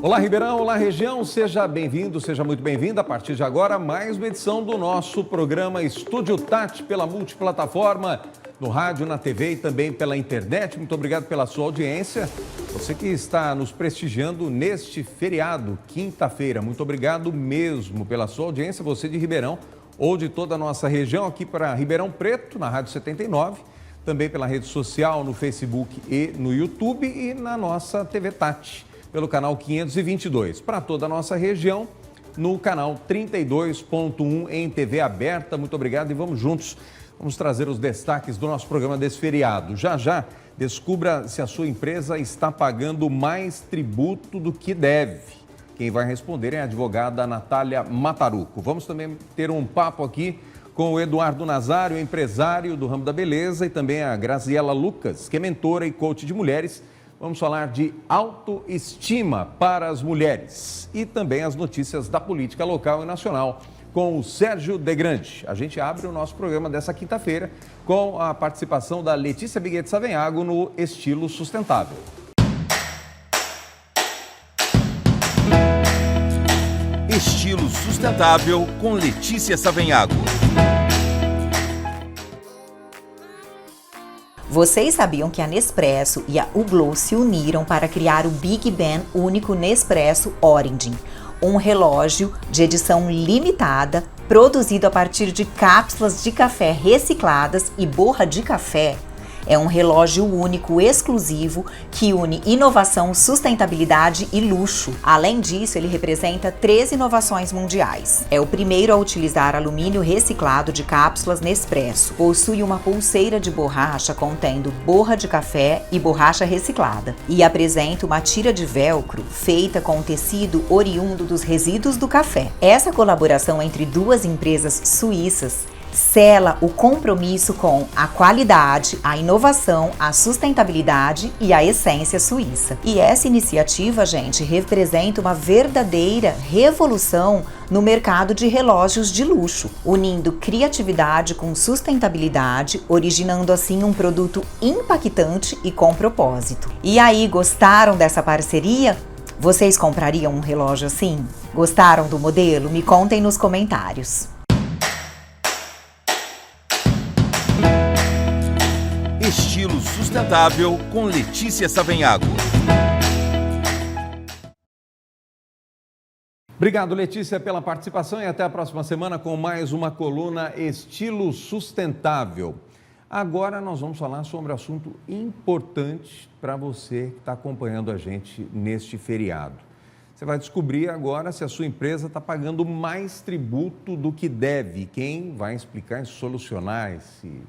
Olá, Ribeirão, olá, região, seja bem-vindo, seja muito bem-vinda. A partir de agora, mais uma edição do nosso programa Estúdio Tati pela multiplataforma, no rádio, na TV e também pela internet. Muito obrigado pela sua audiência. Você que está nos prestigiando neste feriado, quinta-feira, muito obrigado mesmo pela sua audiência, você de Ribeirão ou de toda a nossa região, aqui para Ribeirão Preto, na Rádio 79, também pela rede social, no Facebook e no YouTube e na nossa TV Tati, pelo canal 522. Para toda a nossa região, no canal 32.1 em TV aberta. Muito obrigado e vamos juntos. Vamos trazer os destaques do nosso programa desse feriado. Já já, descubra se a sua empresa está pagando mais tributo do que deve. Quem vai responder é a advogada Natália Mataruco. Vamos também ter um papo aqui com o Eduardo Nazário, empresário do ramo da beleza, e também a Graziela Lucas, que é mentora e coach de mulheres. Vamos falar de autoestima para as mulheres e também as notícias da política local e nacional com o Sérgio Degrande. A gente abre o nosso programa dessa quinta-feira com a participação da Letícia Biguete Savenhago no Estilo Sustentável. Estilo Sustentável com Letícia Savenhago. Vocês sabiam que a Nespresso e a Hublot se uniram para criar o Big Ben único Nespresso Origin, um relógio de edição limitada produzido a partir de cápsulas de café recicladas e borra de café? É um relógio único, exclusivo, que une inovação, sustentabilidade e luxo. Além disso, ele representa 3 inovações mundiais. É o primeiro a utilizar alumínio reciclado de cápsulas Nespresso. Possui uma pulseira de borracha contendo borra de café e borracha reciclada. E apresenta uma tira de velcro feita com tecido oriundo dos resíduos do café. Essa colaboração entre duas empresas suíças sela o compromisso com a qualidade, a inovação, a sustentabilidade e a essência suíça. E essa iniciativa, gente, representa uma verdadeira revolução no mercado de relógios de luxo, unindo criatividade com sustentabilidade, originando assim um produto impactante e com propósito. E aí, gostaram dessa parceria? Vocês comprariam um relógio assim? Gostaram do modelo? Me contem nos comentários. Estilo Sustentável com Letícia Savenhago. Obrigado, Letícia, pela participação e até a próxima semana com mais uma coluna Estilo Sustentável. Agora nós vamos falar sobre um assunto importante para você que está acompanhando a gente neste feriado. Você vai descobrir agora se a sua empresa está pagando mais tributo do que deve. Quem vai explicar e solucionar esse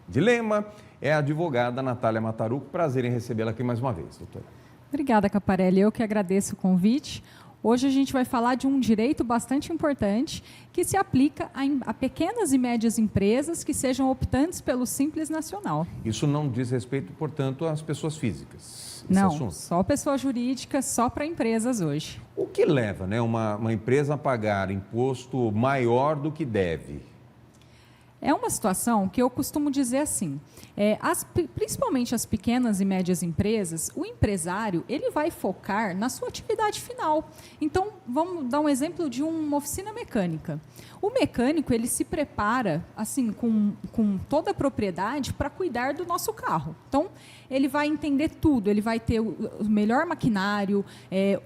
dilema é a advogada Natália Mataruco. Prazer em recebê-la aqui mais uma vez, doutora. Obrigada, Caparelli. Eu que agradeço o convite. Hoje a gente vai falar de um direito bastante importante que se aplica a pequenas e médias empresas que sejam optantes pelo Simples Nacional. Isso não diz respeito, portanto, às pessoas físicas? Não, só pessoa jurídica, só para empresas hoje. O que leva, né, uma empresa a pagar imposto maior do que deve? É uma situação que eu costumo dizer assim, principalmente as pequenas e médias empresas, o empresário ele vai focar na sua atividade final. Então, vamos dar um exemplo de uma oficina mecânica. O mecânico ele se prepara assim com toda a propriedade para cuidar do nosso carro. Então, ele vai entender tudo, ele vai ter o melhor maquinário,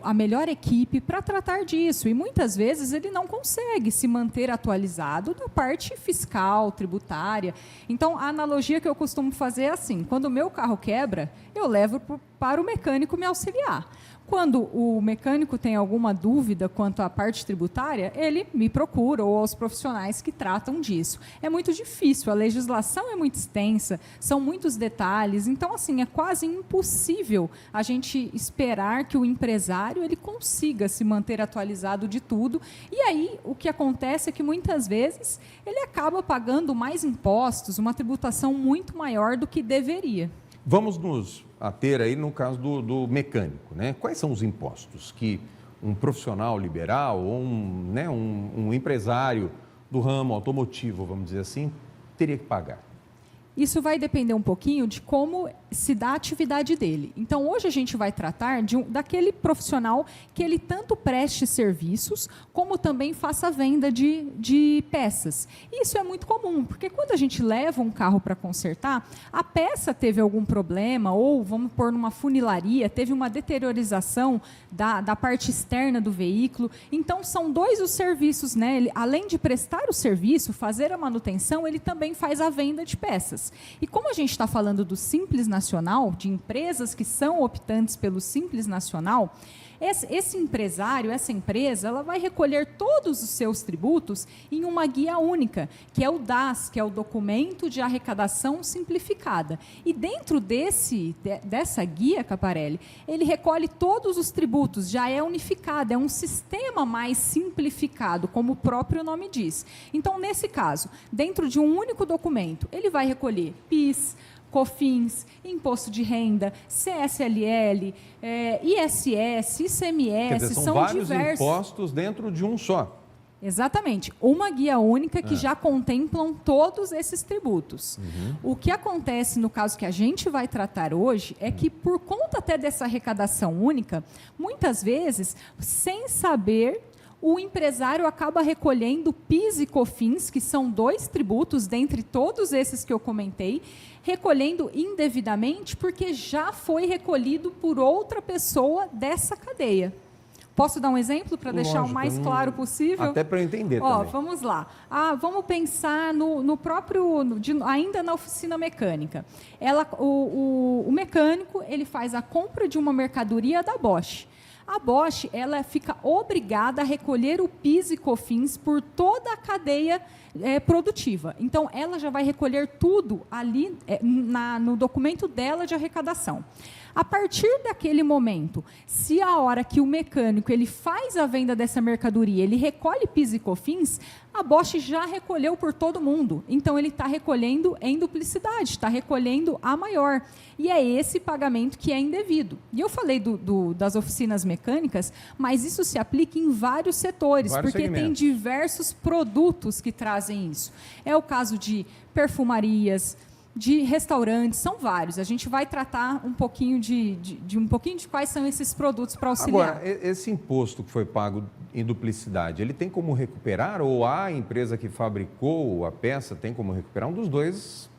a melhor equipe para tratar disso. E muitas vezes ele não consegue se manter atualizado da parte fiscal, tributária. Então, a analogia que eu costumo fazer é assim, quando o meu carro quebra, eu levo para o mecânico me auxiliar. Quando o mecânico tem alguma dúvida quanto à parte tributária, ele me procura ou aos profissionais que tratam disso. É muito difícil, a legislação é muito extensa, são muitos detalhes, então assim, é quase impossível a gente esperar que o empresário ele consiga se manter atualizado de tudo. E aí, o que acontece é que muitas vezes ele acaba pagando mais impostos, uma tributação muito maior do que deveria. Vamos nos ater aí no caso do mecânico, né? Quais são os impostos que um profissional liberal ou um empresário do ramo automotivo, vamos dizer assim, teria que pagar? Isso vai depender um pouquinho de como se dá a atividade dele. Então, hoje a gente vai tratar daquele profissional que ele tanto preste serviços, como também faça a venda de peças. Isso é muito comum, porque quando a gente leva um carro para consertar, a peça teve algum problema, ou vamos pôr numa funilaria, teve uma deteriorização da parte externa do veículo. Então, são dois os serviços, né? Ele, além de prestar o serviço, fazer a manutenção, ele também faz a venda de peças. E como a gente está falando do Simples Nacional, de empresas que são optantes pelo Simples Nacional, esse empresário, essa empresa, ela vai recolher todos os seus tributos em uma guia única, que é o DAS, que é o Documento de Arrecadação Simplificada. E dentro dessa guia, Caparelli, ele recolhe todos os tributos, já é unificado, é um sistema mais simplificado, como o próprio nome diz. Então, nesse caso, dentro de um único documento, ele vai recolher PIS, COFINS, Imposto de Renda, CSLL, ISS, ICMS, Quer dizer, são vários impostos dentro de um só. Exatamente. Uma guia única que já contemplam todos esses tributos. O que acontece no caso que a gente vai tratar hoje é que, por conta até dessa arrecadação única, muitas vezes, sem saber, o empresário acaba recolhendo PIS e COFINS, que são 2 tributos, dentre todos esses que eu comentei, recolhendo indevidamente porque já foi recolhido por outra pessoa dessa cadeia. Posso dar um exemplo para deixar o mais claro possível? Até para eu entender também. Vamos lá. Vamos pensar no próprio, ainda na oficina mecânica. O mecânico ele faz a compra de uma mercadoria da Bosch. A Bosch ela fica obrigada a recolher o PIS e COFINS por toda a cadeia produtiva. Então, ela já vai recolher tudo ali no documento dela de arrecadação. A partir daquele momento, se a hora que o mecânico ele faz a venda dessa mercadoria, ele recolhe PIS e COFINS, a Bosch já recolheu por todo mundo. Então, ele está recolhendo em duplicidade, está recolhendo a maior. E é esse pagamento que é indevido. E eu falei das oficinas mecânicas, mas isso se aplica em vários setores, porque segmentos. tem diversos produtos que trazem isso. É o caso de perfumarias, de restaurantes, são vários. A gente vai tratar um pouquinho de quais são esses produtos para auxiliar. Agora, esse imposto que foi pago em duplicidade, ele tem como recuperar? Ou a empresa que fabricou a peça tem como recuperar? Um dos dois,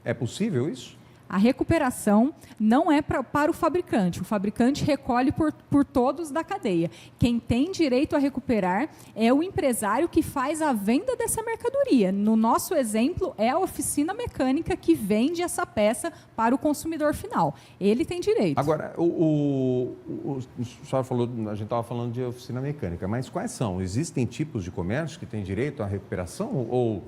é possível isso? A recuperação não é para o fabricante recolhe por todos da cadeia. Quem tem direito a recuperar é o empresário que faz a venda dessa mercadoria. No nosso exemplo, é a oficina mecânica que vende essa peça para o consumidor final. Ele tem direito. Agora, a senhora falou, a gente estava falando de oficina mecânica, mas quais são? Existem tipos de comércio que têm direito à recuperação? Ou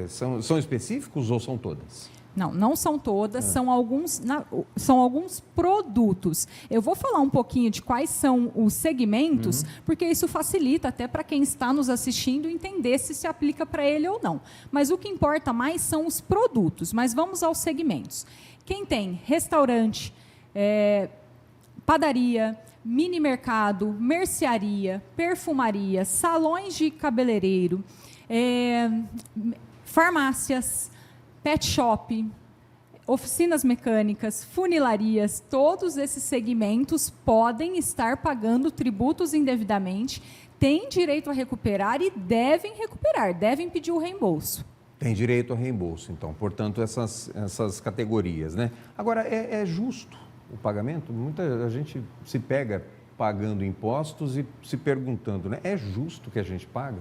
são específicos ou são todas? Não são todas, são alguns produtos. Eu vou falar um pouquinho de quais são os segmentos, porque isso facilita até para quem está nos assistindo entender se aplica para ele ou não. Mas o que importa mais são os produtos. Mas vamos aos segmentos. Quem tem restaurante, padaria, mini mercado, mercearia, perfumaria, salões de cabeleireiro, farmácias, pet shop, oficinas mecânicas, funilarias, todos esses segmentos podem estar pagando tributos indevidamente, têm direito a recuperar e devem recuperar, devem pedir o reembolso. Tem direito a reembolso, então, portanto, essas categorias, né? Agora, é justo o pagamento? Muita gente se pega pagando impostos e se perguntando, né? É justo que a gente paga?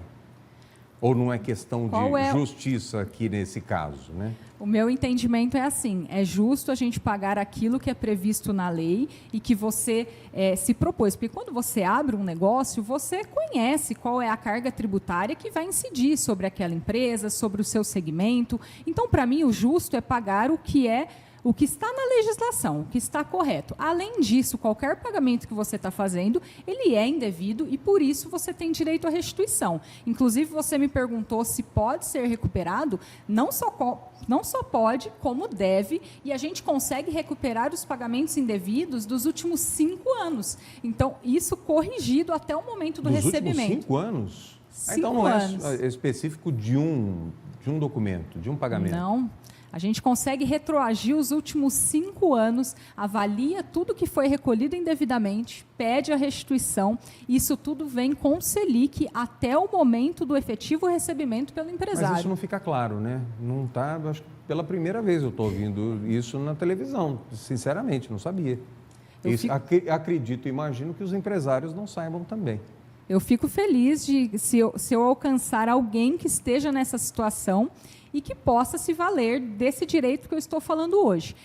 Ou não é questão de justiça aqui nesse caso, né? O meu entendimento é assim, é justo a gente pagar aquilo que é previsto na lei e que você se propôs. Porque quando você abre um negócio, você conhece qual é a carga tributária que vai incidir sobre aquela empresa, sobre o seu segmento. Então, para mim, o justo é pagar o que está na legislação, o que está correto. Além disso, qualquer pagamento que você está fazendo, ele é indevido e, por isso, você tem direito à restituição. Inclusive, você me perguntou se pode ser recuperado. Não só pode, como deve, e a gente consegue recuperar os pagamentos indevidos dos últimos 5 anos. Então, isso corrigido até o momento do recebimento. Dos últimos 5 anos? 5 então, não anos. É específico de um documento, de um pagamento? Não. A gente consegue retroagir os últimos 5 anos, avalia tudo que foi recolhido indevidamente, pede a restituição. Isso tudo vem com o Selic até o momento do efetivo recebimento pelo empresário. Mas isso não fica claro, né? Não está, acho que pela primeira vez eu estou ouvindo isso na televisão. Sinceramente, não sabia. Acredito e imagino que os empresários não saibam também. Eu fico feliz se eu alcançar alguém que esteja nessa situação e que possa se valer desse direito que eu estou falando hoje.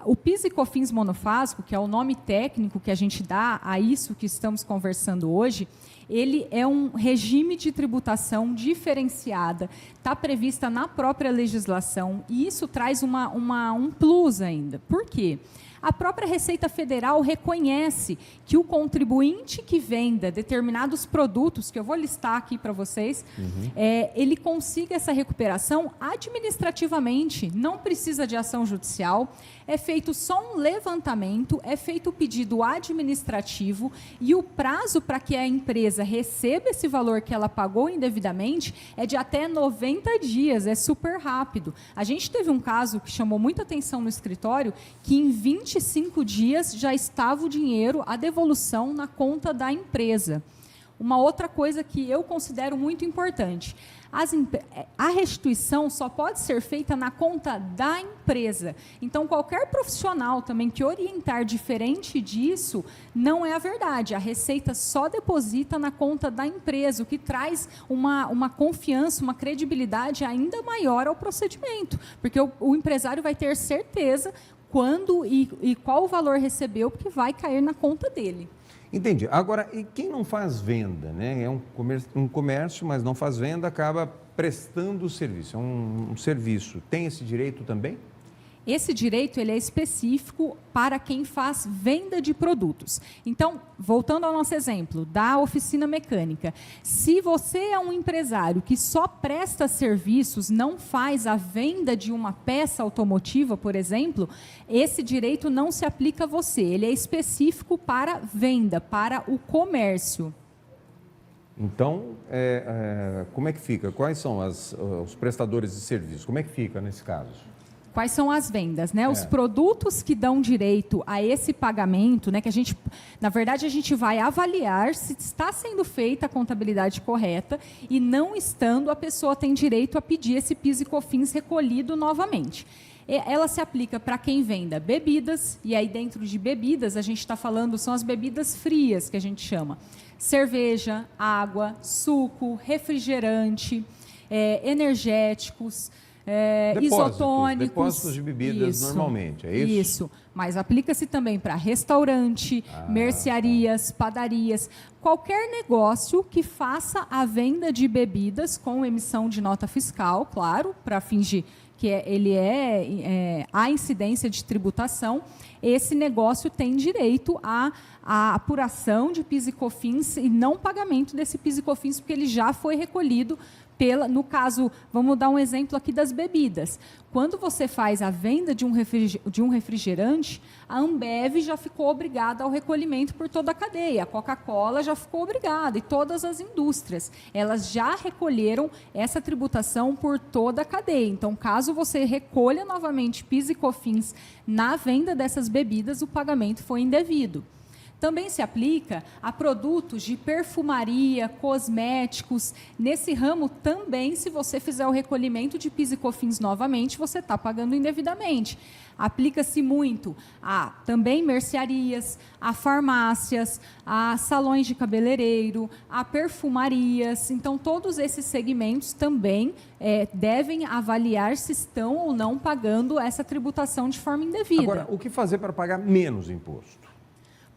O PIS e COFINS monofásico, que é o nome técnico que a gente dá a isso que estamos conversando hoje, ele é um regime de tributação diferenciada, está prevista na própria legislação, e isso traz um plus ainda. Por quê? A própria Receita Federal reconhece que o contribuinte que venda determinados produtos, que eu vou listar aqui para vocês, ele consiga essa recuperação administrativamente, não precisa de ação judicial, é feito só um levantamento, é feito o pedido administrativo e o prazo para que a empresa receba esse valor que ela pagou indevidamente é de até 90 dias, é super rápido. A gente teve um caso que chamou muita atenção no escritório, que em 25 dias já estava o dinheiro, a devolução na conta da empresa. Uma outra coisa que eu considero muito importante, a restituição só pode ser feita na conta da empresa. Então, qualquer profissional também que orientar diferente disso, não é a verdade. A Receita só deposita na conta da empresa, o que traz uma confiança, uma credibilidade ainda maior ao procedimento, porque o empresário vai ter certeza quando e qual o valor recebeu, porque vai cair na conta dele. Entendi. Agora, e quem não faz venda, né? É um comércio, mas não faz venda, acaba prestando o serviço. É um serviço. Tem esse direito também? Esse direito ele é específico para quem faz venda de produtos. Então, voltando ao nosso exemplo da oficina mecânica, se você é um empresário que só presta serviços, não faz a venda de uma peça automotiva, por exemplo, esse direito não se aplica a você. Ele é específico para venda, para o comércio. Então, como é que fica? Quais são os prestadores de serviços? Como é que fica nesse caso? Quais são as vendas, né? Os produtos que dão direito a esse pagamento, né? Que na verdade, a gente vai avaliar se está sendo feita a contabilidade correta e não estando, a pessoa tem direito a pedir esse PIS e COFINS recolhido novamente. Ela se aplica para quem venda bebidas, e aí dentro de bebidas a gente está falando, são as bebidas frias que a gente chama. Cerveja, água, suco, refrigerante, energéticos, isotônicos. Depósitos de bebidas normalmente, é isso? Isso, mas aplica-se também para restaurante, mercearias, padarias, qualquer negócio que faça a venda de bebidas com emissão de nota fiscal, claro, para fingir que a incidência de tributação, esse negócio tem direito à apuração de PIS e COFINS e não pagamento desse PIS e COFINS, porque ele já foi recolhido no caso, vamos dar um exemplo aqui das bebidas. Quando você faz a venda de um refrigerante, a Ambev já ficou obrigada ao recolhimento por toda a cadeia. A Coca-Cola já ficou obrigada, e todas as indústrias. Elas já recolheram essa tributação por toda a cadeia. Então, caso você recolha novamente PIS e COFINS na venda dessas bebidas, o pagamento foi indevido. Também se aplica a produtos de perfumaria, cosméticos. Nesse ramo também, se você fizer o recolhimento de PIS e COFINS novamente, você está pagando indevidamente. Aplica-se muito a também mercearias, a farmácias, a salões de cabeleireiro, a perfumarias. Então, todos esses segmentos também devem avaliar se estão ou não pagando essa tributação de forma indevida. Agora, o que fazer para pagar menos imposto?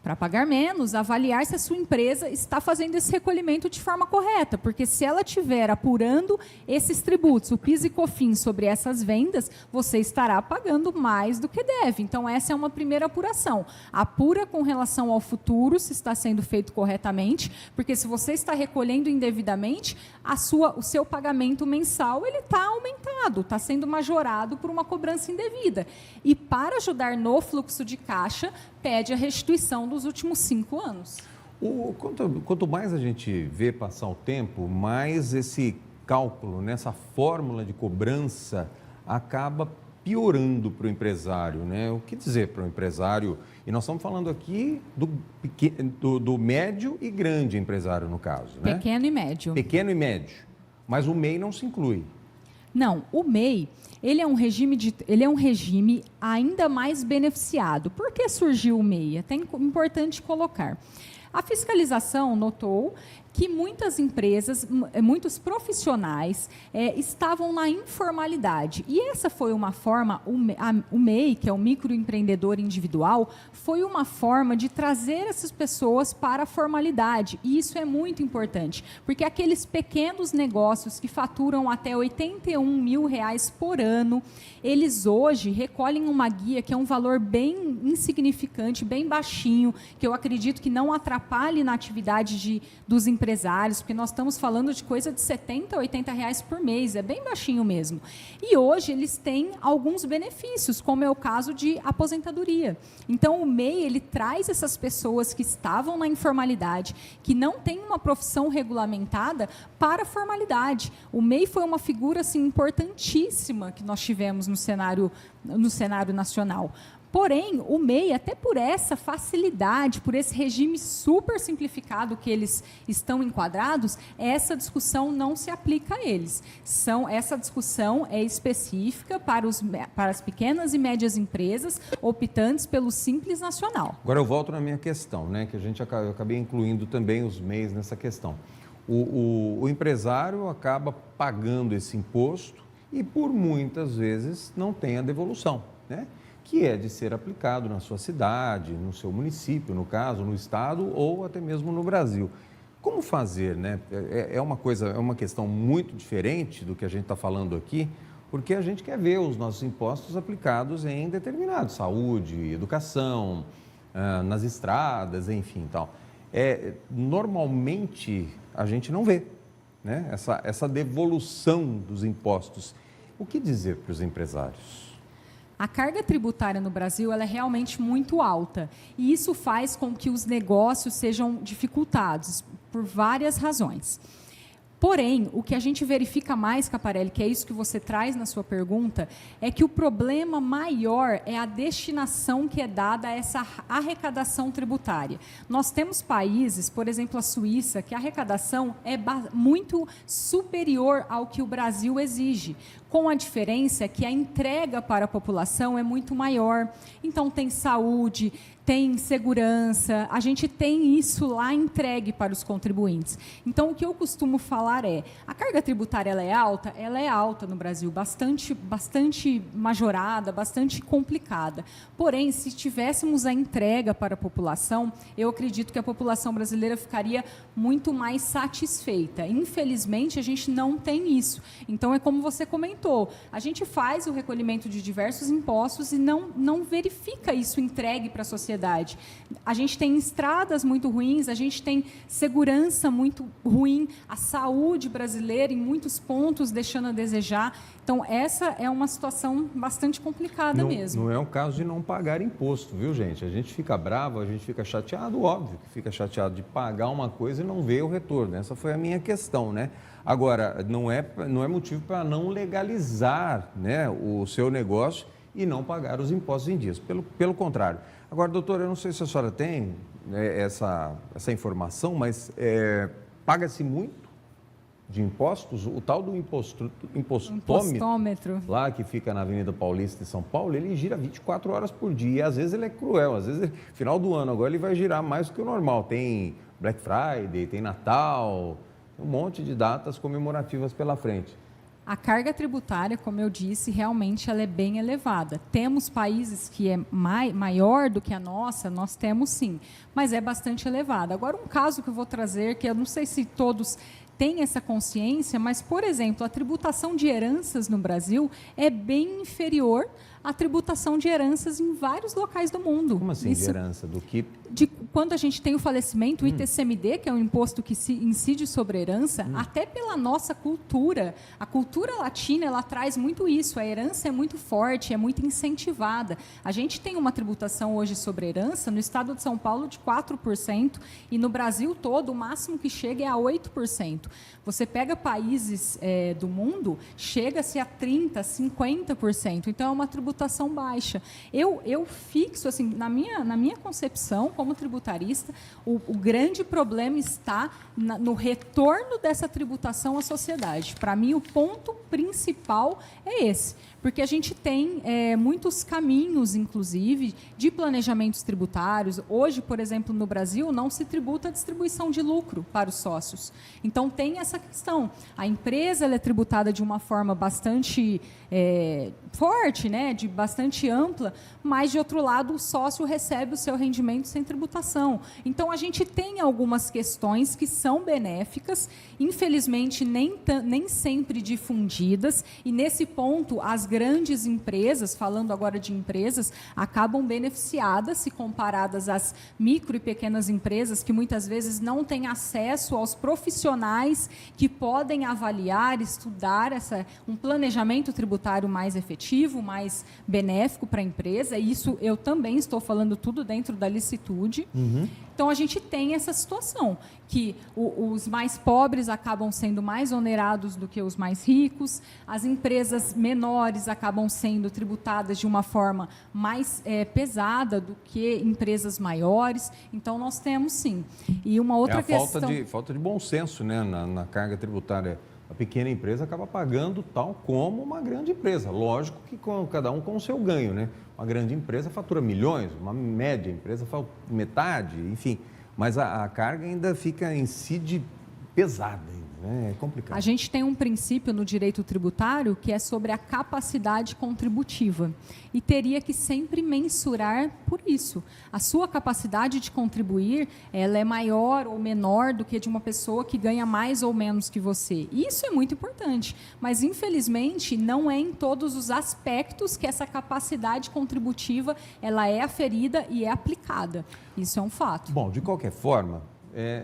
Para pagar menos, avaliar se a sua empresa está fazendo esse recolhimento de forma correta, porque se ela estiver apurando esses tributos, o PIS e COFINS sobre essas vendas, você estará pagando mais do que deve. Então, essa é uma primeira apuração. Apura com relação ao futuro, se está sendo feito corretamente, porque se você está recolhendo indevidamente, o seu pagamento mensal está aumentado, está sendo majorado por uma cobrança indevida. E para ajudar no fluxo de caixa, pede a restituição dos últimos 5 anos. Quanto mais a gente vê passar o tempo, mais esse cálculo, nessa fórmula de cobrança, acaba piorando para o empresário, né? O que dizer para o empresário? E nós estamos falando aqui do médio e grande empresário, no caso, né? Pequeno e médio. Pequeno e médio. Mas o MEI não se inclui. Não, o MEI, ele é um regime ainda mais beneficiado. Por que surgiu o MEI? É até importante colocar. A fiscalização notou que muitas empresas, muitos profissionais estavam na informalidade. E essa foi uma forma, o MEI, que é o microempreendedor individual, foi uma forma de trazer essas pessoas para a formalidade. E isso é muito importante, porque aqueles pequenos negócios que faturam até R$81 mil por ano, eles hoje recolhem uma guia que é um valor bem insignificante, bem baixinho, que eu acredito que não atrapalhe na atividade dos empresários, porque nós estamos falando de coisa de R$70, R$80 por mês, é bem baixinho mesmo. E hoje eles têm alguns benefícios, como é o caso de aposentadoria. Então, o MEI, ele traz essas pessoas que estavam na informalidade, que não têm uma profissão regulamentada, para a formalidade. O MEI foi uma figura assim, importantíssima que nós tivemos no cenário nacional. Porém, o MEI, até por essa facilidade, por esse regime super simplificado que eles estão enquadrados, essa discussão não se aplica a eles. Essa discussão é específica para as pequenas e médias empresas optantes pelo Simples Nacional. Agora eu volto na minha questão, né, que eu acabei incluindo também os MEIs nessa questão. O empresário acaba pagando esse imposto e, por muitas vezes, não tem a devolução, né? Que é de ser aplicado na sua cidade, no seu município, no caso, no estado ou até mesmo no Brasil. Como fazer, né? É uma questão muito diferente do que a gente está falando aqui, porque a gente quer ver os nossos impostos aplicados em determinados, saúde, educação, nas estradas, enfim, tal. Normalmente a gente não vê, né? Essa devolução dos impostos. O que dizer para os empresários? A carga tributária no Brasil ela é realmente muito alta e isso faz com que os negócios sejam dificultados por várias razões. Porém, o que a gente verifica mais, Caparelli, que é isso que você traz na sua pergunta, é que o problema maior é a destinação que é dada a essa arrecadação tributária. Nós temos países, por exemplo, a Suíça, que a arrecadação é muito superior ao que o Brasil exige, com a diferença que a entrega para a população é muito maior. Então, tem saúde, tem segurança, a gente tem isso lá entregue para os contribuintes. Então, o que eu costumo falar a carga tributária ela é alta no Brasil, bastante majorada, bastante complicada. Porém, se tivéssemos a entrega para a população, eu acredito que a população brasileira ficaria muito mais satisfeita. Infelizmente, a gente não tem isso. Então, é como você comentou, a gente faz o recolhimento de diversos impostos e não verifica isso entregue para a sociedade. A gente tem estradas muito ruins, a gente tem segurança muito ruim, a saúde brasileira em muitos pontos deixando a desejar. Então, essa é uma situação bastante complicada mesmo. Não é um caso de não pagar imposto, viu, gente? A gente fica bravo, a gente fica chateado, óbvio que fica chateado de pagar uma coisa e não ver o retorno. Essa foi a minha questão, né? Agora, não é motivo para não legalizar, né, o seu negócio e não pagar os impostos em dias. Pelo contrário. Agora, doutora, eu não sei se a senhora tem essa informação, mas paga-se muito de impostos? O tal do impostômetro, lá que fica na Avenida Paulista, em São Paulo, ele gira 24 horas por dia. E, às vezes ele é cruel, às vezes, final do ano, agora ele vai girar mais do que o normal. Tem Black Friday, tem Natal, um monte de datas comemorativas pela frente. A carga tributária, como eu disse, realmente ela é bem elevada. Temos países que é maior do que a nossa, nós temos sim, mas é bastante elevada. Agora, um caso que eu vou trazer, que eu não sei se todos têm essa consciência, mas, por exemplo, a tributação de heranças no Brasil é bem inferior à tributação de heranças em vários locais do mundo. Como assim, de herança? Do que? Quando a gente tem o falecimento, o ITCMD, que é um imposto que incide sobre a herança, até pela nossa cultura, a cultura latina, ela traz muito isso, a herança é muito forte, é muito incentivada. A gente tem uma tributação hoje sobre a herança, no estado de São Paulo, de 4%, e no Brasil todo, o máximo que chega é a 8%. Você pega países do mundo, chega-se a 30%, 50%. Então, é uma tributação tributação baixa. Eu fixo, assim, na minha concepção, como tributarista, o grande problema está no retorno dessa tributação à sociedade. Para mim, o ponto principal é esse, porque a gente tem muitos caminhos, inclusive, de planejamentos tributários. Hoje, por exemplo, no Brasil, não se tributa a distribuição de lucro para os sócios. Então, tem essa questão. A empresa ela é tributada de uma forma bastante forte, né, bastante ampla, mas, de outro lado, o sócio recebe o seu rendimento sem tributação. Então, a gente tem algumas questões que são benéficas, infelizmente, nem sempre difundidas, e, nesse ponto, as grandes empresas, falando agora de empresas, acabam beneficiadas se comparadas às micro e pequenas empresas, que muitas vezes não têm acesso aos profissionais que podem avaliar, estudar um planejamento tributário mais efetivo, mais benéfico para a empresa. E isso eu também estou falando tudo dentro da licitude. Então, a gente tem essa situação, que os mais pobres acabam sendo mais onerados do que os mais ricos, as empresas menores acabam sendo tributadas de uma forma mais pesada do que empresas maiores. Então, nós temos, sim. E uma outra questão... Falta de bom senso, né, na carga tributária. A pequena empresa acaba pagando tal como uma grande empresa. Lógico que cada um com o seu ganho, né? Uma grande empresa fatura milhões, uma média empresa fatura metade, enfim. Mas a carga ainda fica pesada, né? É complicado. A gente tem um princípio no direito tributário que é sobre a capacidade contributiva. E teria que sempre mensurar por isso. A sua capacidade de contribuir, ela é maior ou menor do que de uma pessoa que ganha mais ou menos que você. Isso é muito importante. Mas, infelizmente, não é em todos os aspectos que essa capacidade contributiva ela é aferida e é aplicada. Isso é um fato. Bom, de qualquer forma,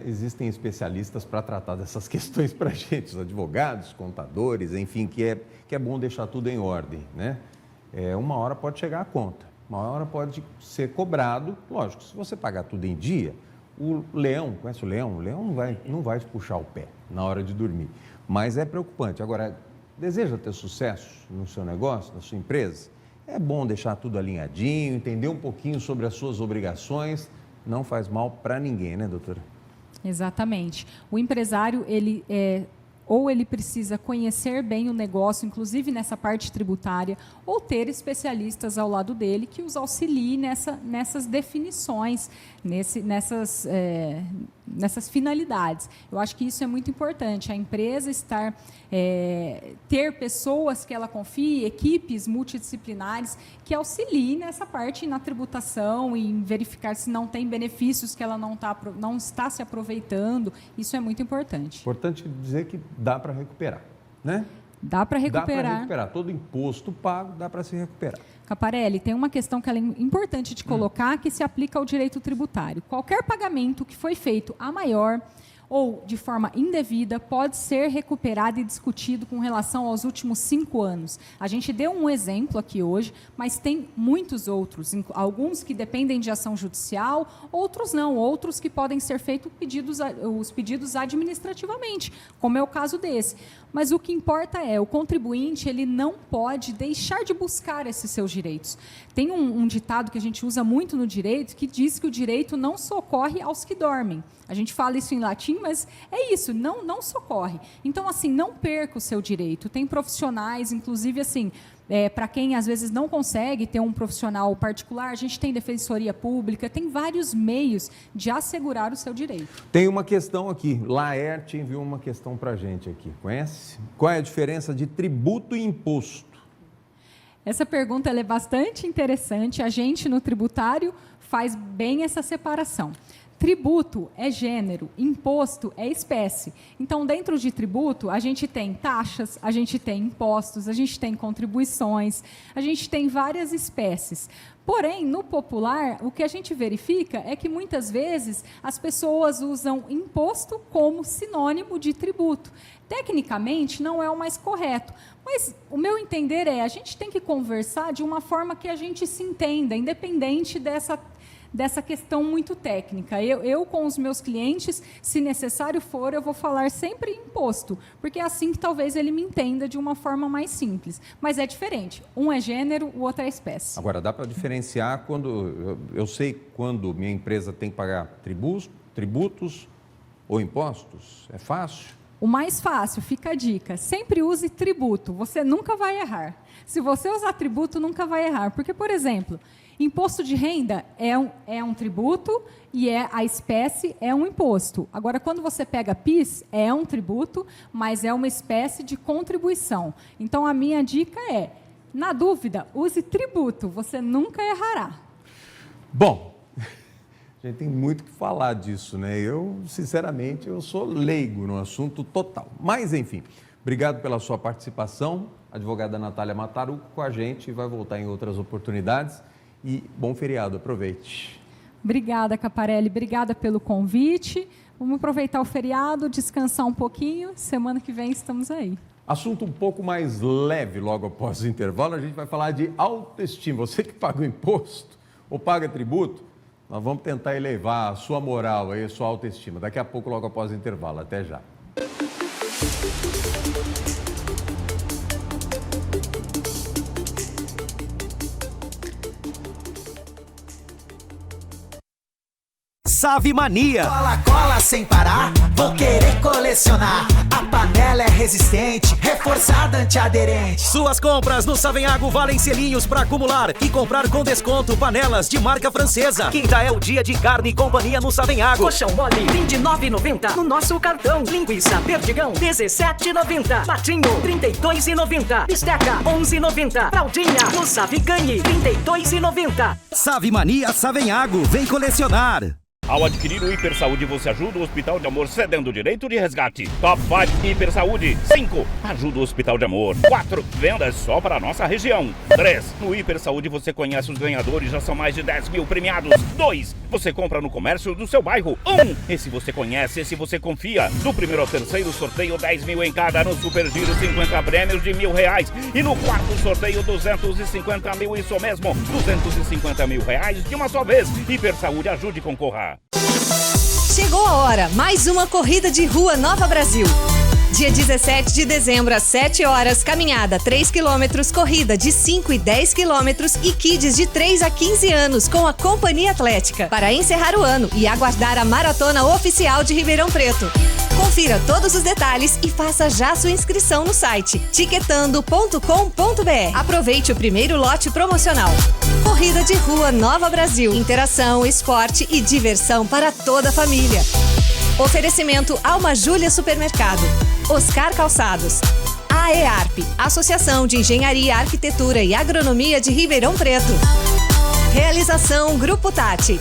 existem especialistas para tratar dessas questões para a gente, os advogados, contadores, enfim, que é bom deixar tudo em ordem, né? Uma hora pode chegar a conta, uma hora pode ser cobrado. Lógico, se você pagar tudo em dia, o leão, conhece o leão? O leão não vai te puxar o pé na hora de dormir, mas é preocupante. Agora, deseja ter sucesso no seu negócio, na sua empresa? É bom deixar tudo alinhadinho, entender um pouquinho sobre as suas obrigações, não faz mal para ninguém, né, doutora? Exatamente. O empresário, ou ele precisa conhecer bem o negócio, inclusive nessa parte tributária, ou ter especialistas ao lado dele que os auxiliem nessas definições, nessas finalidades. Eu acho que isso é muito importante. A empresa ter pessoas que ela confie, equipes multidisciplinares que auxiliem nessa parte na tributação e em verificar se não tem benefícios que ela não está se aproveitando. Isso é muito importante. Importante dizer que dá para recuperar, né? Dá para recuperar. Dá para recuperar. Todo imposto pago dá para se recuperar. Caparelli, tem uma questão que é importante de colocar que se aplica ao direito tributário. Qualquer pagamento que foi feito a maior ou de forma indevida pode ser recuperado e discutido com relação aos últimos 5 anos. A gente deu um exemplo aqui hoje, mas tem muitos outros, alguns que dependem de ação judicial, outros não, outros que podem ser feitos os pedidos administrativamente, como é o caso desse. Mas o que importa o contribuinte ele não pode deixar de buscar esses seus direitos. Tem um ditado que a gente usa muito no direito que diz que o direito não socorre aos que dormem. A gente fala isso em latim, mas é isso, não socorre. Então, assim, não perca o seu direito. Tem profissionais, inclusive, assim, para quem às vezes não consegue ter um profissional particular, a gente tem defensoria pública, tem vários meios de assegurar o seu direito. Tem uma questão aqui, Laerte enviou uma questão para a gente aqui, conhece? Qual é a diferença de tributo e imposto? Essa pergunta ela é bastante interessante, a gente no tributário faz bem essa separação. Tributo é gênero, imposto é espécie. Então, dentro de tributo, a gente tem taxas, a gente tem impostos, a gente tem contribuições, a gente tem várias espécies. Porém, no popular, o que a gente verifica é que, muitas vezes, as pessoas usam imposto como sinônimo de tributo. Tecnicamente, não é o mais correto, mas o meu entender a gente tem que conversar de uma forma que a gente se entenda, independente dessa questão muito técnica. Eu com os meus clientes, se necessário for, eu vou falar sempre imposto, porque é assim que talvez ele me entenda de uma forma mais simples. Mas é diferente. Um é gênero, o outro é espécie. Agora, dá para diferenciar quando... Eu sei quando minha empresa tem que pagar tributos ou impostos? É fácil? O mais fácil, fica a dica, sempre use tributo, você nunca vai errar. Se você usar tributo, nunca vai errar. Porque, por exemplo, imposto de renda é um tributo e a espécie é um imposto. Agora, quando você pega PIS, é um tributo, mas é uma espécie de contribuição. Então, a minha dica é, na dúvida, use tributo, você nunca errará. Bom, a gente tem muito que falar disso, né? Eu, sinceramente, eu sou leigo no assunto total. Mas, enfim, obrigado pela sua participação. A advogada Natália Mataruco com a gente, vai voltar em outras oportunidades. E bom feriado, aproveite. Obrigada, Caparelli, obrigada pelo convite. Vamos aproveitar o feriado, descansar um pouquinho. Semana que vem estamos aí. Assunto um pouco mais leve logo após o intervalo, a gente vai falar de autoestima. Você que paga o imposto ou paga tributo, nós vamos tentar elevar a sua moral, a sua autoestima. Daqui a pouco, logo após o intervalo. Até já. Save Mania. Cola, cola sem parar, vou querer colecionar. A panela é resistente, reforçada, antiaderente. Suas compras no Savenhago valem selinhos pra acumular e comprar com desconto panelas de marca francesa. Quinta é o dia de carne e companhia no Savenhago. Coxão mole, R$29,90 no nosso cartão. Linguiça Perdigão, R$17,90. Patinho, R$32,90. Bisteca, R$11,90. Fraldinha, no Save Ganhe, R$32,90. Save Mania Savenhago, vem colecionar. Ao adquirir o Hiper Saúde, você ajuda o Hospital de Amor cedendo o direito de resgate. Top 5 Hiper Saúde. 5. Ajuda o Hospital de Amor. 4. Vendas só para a nossa região. 3. No Hiper Saúde você conhece os ganhadores, já são mais de 10 mil premiados. 2. Você compra no comércio do seu bairro. 1. Esse você conhece, esse você confia. Do primeiro ao terceiro sorteio 10 mil em cada. No Super Giro 50 prêmios de R$1.000. E no quarto sorteio 250 mil, isso mesmo. 250 mil reais de uma só vez. Hiper Saúde, ajude e concorra. Chegou a hora, mais uma corrida de rua Nova Brasil. Dia 17 de dezembro, às 7 horas, caminhada 3 km, corrida de 5 e 10 km e kids de 3 a 15 anos com a Companhia Atlética. Para encerrar o ano e aguardar a maratona oficial de Ribeirão Preto. Confira todos os detalhes e faça já sua inscrição no site tiquetando.com.br. Aproveite o primeiro lote promocional. Corrida de Rua Nova Brasil. Interação, esporte e diversão para toda a família. Oferecimento Alma Júlia Supermercado. Oscar Calçados. AEARP, Associação de Engenharia, Arquitetura e Agronomia de Ribeirão Preto. Realização Grupo Tati.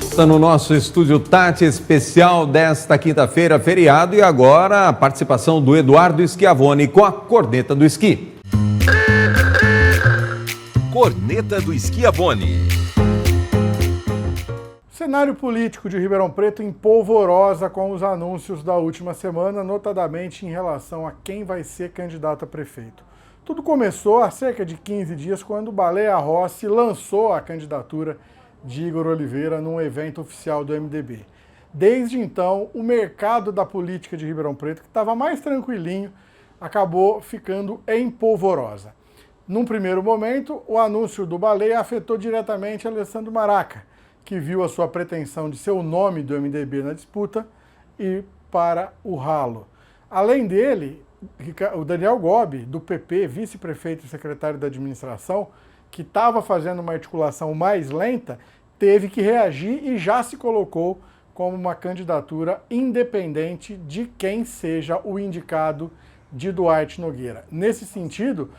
Está no nosso estúdio Tati especial desta quinta-feira, feriado, e agora a participação do Eduardo Schiavone com a corneta do esqui. Corneta do Schiavone. Cenário político de Ribeirão Preto em polvorosa com os anúncios da última semana, notadamente em relação a quem vai ser candidato a prefeito. Tudo começou há cerca de 15 dias, quando o Baleia Rossi lançou a candidatura de Igor Oliveira num evento oficial do MDB. Desde então, o mercado da política de Ribeirão Preto, que estava mais tranquilinho, acabou ficando em polvorosa. Num primeiro momento, o anúncio do Baleia afetou diretamente Alessandro Maraca, que viu a sua pretensão de ser o nome do MDB na disputa ir para o ralo. Além dele, o Daniel Gobi, do PP, vice-prefeito e secretário da administração, que estava fazendo uma articulação mais lenta, teve que reagir e já se colocou como uma candidatura independente de quem seja o indicado de Duarte Nogueira. Nesse sentido,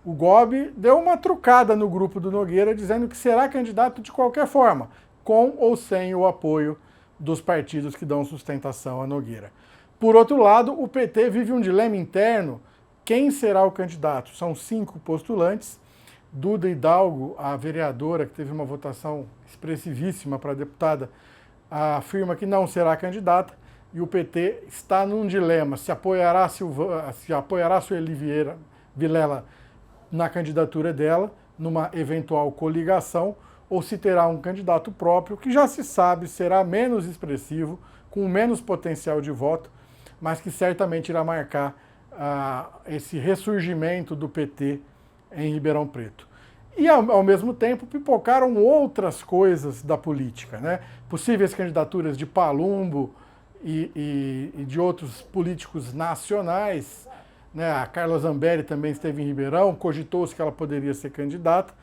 o Gobi deu uma trucada no grupo do Nogueira, dizendo que será candidato de qualquer forma, com ou sem o apoio dos partidos que dão sustentação a Nogueira. Por outro lado, o PT vive um dilema interno. Quem será o candidato? São 5 postulantes. Duda Hidalgo, a vereadora, que teve uma votação expressivíssima para deputada, afirma que não será candidata. e o PT está num dilema, se apoiará Sueli Vilela na candidatura dela, numa eventual coligação, ou se terá um candidato próprio, que já se sabe será menos expressivo, com menos potencial de voto, mas que certamente irá marcar esse ressurgimento do PT em Ribeirão Preto. E, ao mesmo tempo, pipocaram outras coisas da política, né? Possíveis candidaturas de Palumbo e de outros políticos nacionais, né? A Carla Zambelli também esteve em Ribeirão, cogitou-se que ela poderia ser candidata,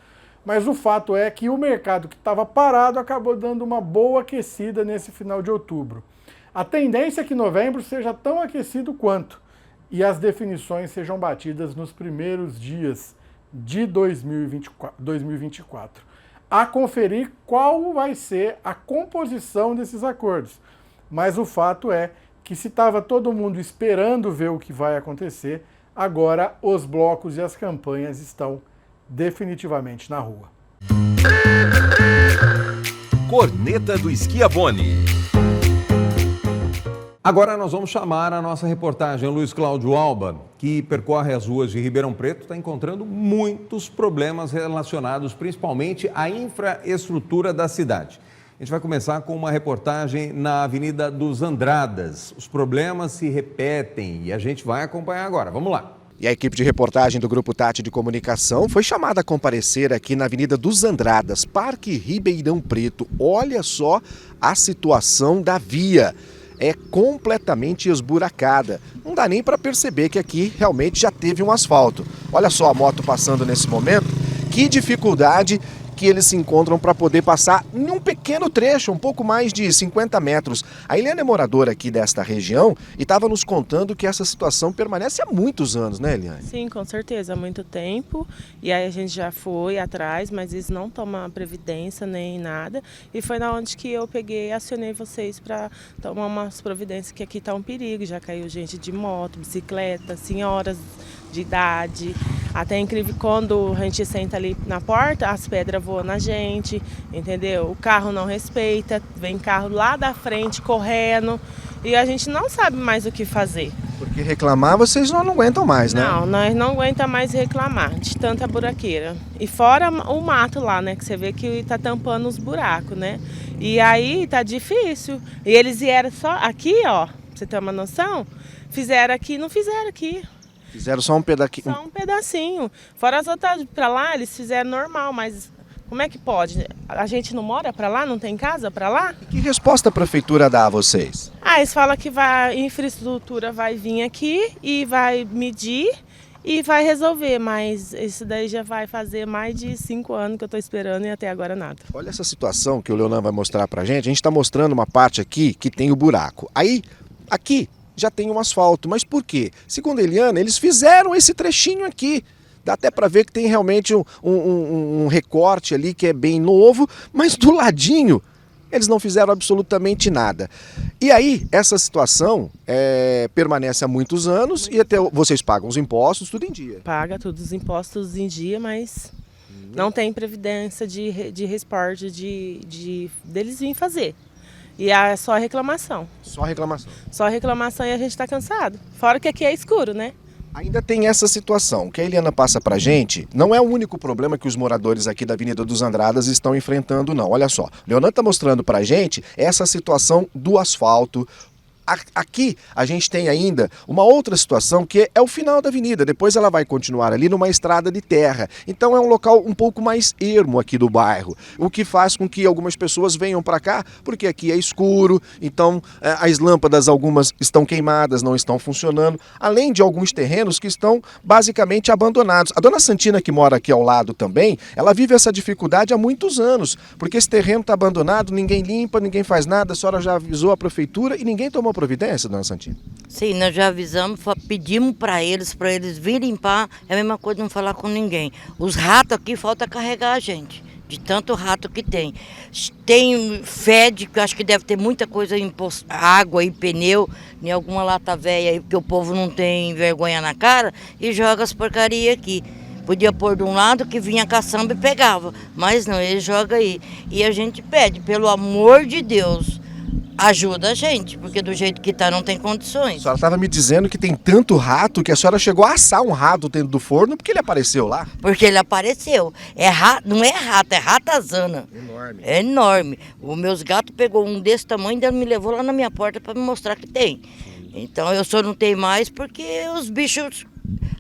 mas o fato é que o mercado que estava parado acabou dando uma boa aquecida nesse final de outubro. A tendência é que novembro seja tão aquecido quanto, e as definições sejam batidas nos primeiros dias de 2024. A conferir qual vai ser a composição desses acordos. Mas o fato é que se estava todo mundo esperando ver o que vai acontecer, agora os blocos e as campanhas estão definitivamente na rua. Corneta do Schiavone. Agora nós vamos chamar a nossa reportagem, Luiz Cláudio Alba, que percorre as ruas de Ribeirão Preto, está encontrando muitos problemas relacionados principalmente à infraestrutura da cidade. A gente vai começar com uma reportagem na Avenida dos Andradas. Os problemas se repetem e a gente vai acompanhar agora. Vamos lá. E a equipe de reportagem do Grupo Tati de Comunicação foi chamada a comparecer aqui na Avenida dos Andradas, Parque Ribeirão Preto. Olha só a situação da via. É completamente esburacada. Não dá nem para perceber que aqui realmente já teve um asfalto. Olha só a moto passando nesse momento. Que dificuldade que eles se encontram para poder passar em um pequeno trecho, um pouco mais de 50 metros. A Eliane é moradora aqui desta região e estava nos contando que essa situação permanece há muitos anos, né, Eliane? Sim, com certeza, há muito tempo. E aí a gente já foi atrás, mas eles não tomam previdência nem nada. E foi na onde que eu peguei e acionei vocês para tomar umas providências, que aqui está um perigo. Já caiu gente de moto, bicicleta, senhoras de idade. Até é incrível, quando a gente senta ali na porta, as pedras voam na gente, entendeu? O carro não respeita, vem carro lá da frente correndo e a gente não sabe mais o que fazer. Porque reclamar vocês não aguentam mais, né? Não, nós não aguentamos mais reclamar de tanta buraqueira. E fora o mato lá, né? Que você vê que tá tampando os buracos, né? E aí tá difícil. E eles vieram só aqui, ó, pra você ter uma noção, fizeram aqui, não fizeram aqui. Fizeram só um pedacinho. Só um pedacinho. Fora as outras para lá, eles fizeram normal, mas como é que pode? A gente não mora para lá, não tem casa para lá? E que resposta a prefeitura dá a vocês? Eles falam que a infraestrutura vai vir aqui e vai medir e vai resolver, mas isso daí já vai fazer mais de 5 anos que eu estou esperando e até agora nada. Olha essa situação que o Leonan vai mostrar para a gente está mostrando uma parte aqui que tem o buraco. Aí, aqui já tem um asfalto, mas por quê? Segundo a Eliana, eles fizeram esse trechinho aqui. Dá até para ver que tem realmente um recorte ali que é bem novo, mas do ladinho eles não fizeram absolutamente nada. E aí, essa situação permanece há muitos anos e até vocês pagam os impostos, tudo em dia. Paga todos os impostos em dia, mas não tem previdência de resporte deles virem fazer. E é só reclamação. Só reclamação. Só reclamação e a gente está cansado. Fora que aqui é escuro, né? Ainda tem essa situação. O que a Eliana passa pra gente não é o único problema que os moradores aqui da Avenida dos Andradas estão enfrentando, não. Olha só, Leonan está mostrando pra gente essa situação do asfalto. Aqui a gente tem ainda uma outra situação que é o final da avenida, depois ela vai continuar ali numa estrada de terra. Então é um local um pouco mais ermo aqui do bairro, o que faz com que algumas pessoas venham para cá, porque aqui é escuro, então as lâmpadas algumas estão queimadas, não estão funcionando, além de alguns terrenos que estão basicamente abandonados. A dona Santina, que mora aqui ao lado também, ela vive essa dificuldade há muitos anos, porque esse terreno está abandonado, ninguém limpa, ninguém faz nada, a senhora já avisou a prefeitura e ninguém tomou providência, dona Santina? Sim, nós já avisamos, pedimos para eles virem limpar, é a mesma coisa de não falar com ninguém. Os ratos aqui, falta carregar a gente, de tanto rato que tem. Tem fede, que eu acho que deve ter muita coisa, água e pneu, em alguma lata velha aí, porque o povo não tem vergonha na cara e joga as porcarias aqui. Podia pôr de um lado que vinha a caçamba e pegava, mas não, ele joga aí. E a gente pede, pelo amor de Deus, Ajuda a gente, porque do jeito que tá não tem condições. A senhora estava me dizendo que tem tanto rato que a senhora chegou a assar um rato dentro do forno porque ele apareceu lá? Porque ele apareceu. Não é rato, é ratazana. Enorme. É enorme. Os meus gatos pegou um desse tamanho e ainda me levou lá na minha porta para me mostrar que tem. Então eu só não tenho mais porque os bichos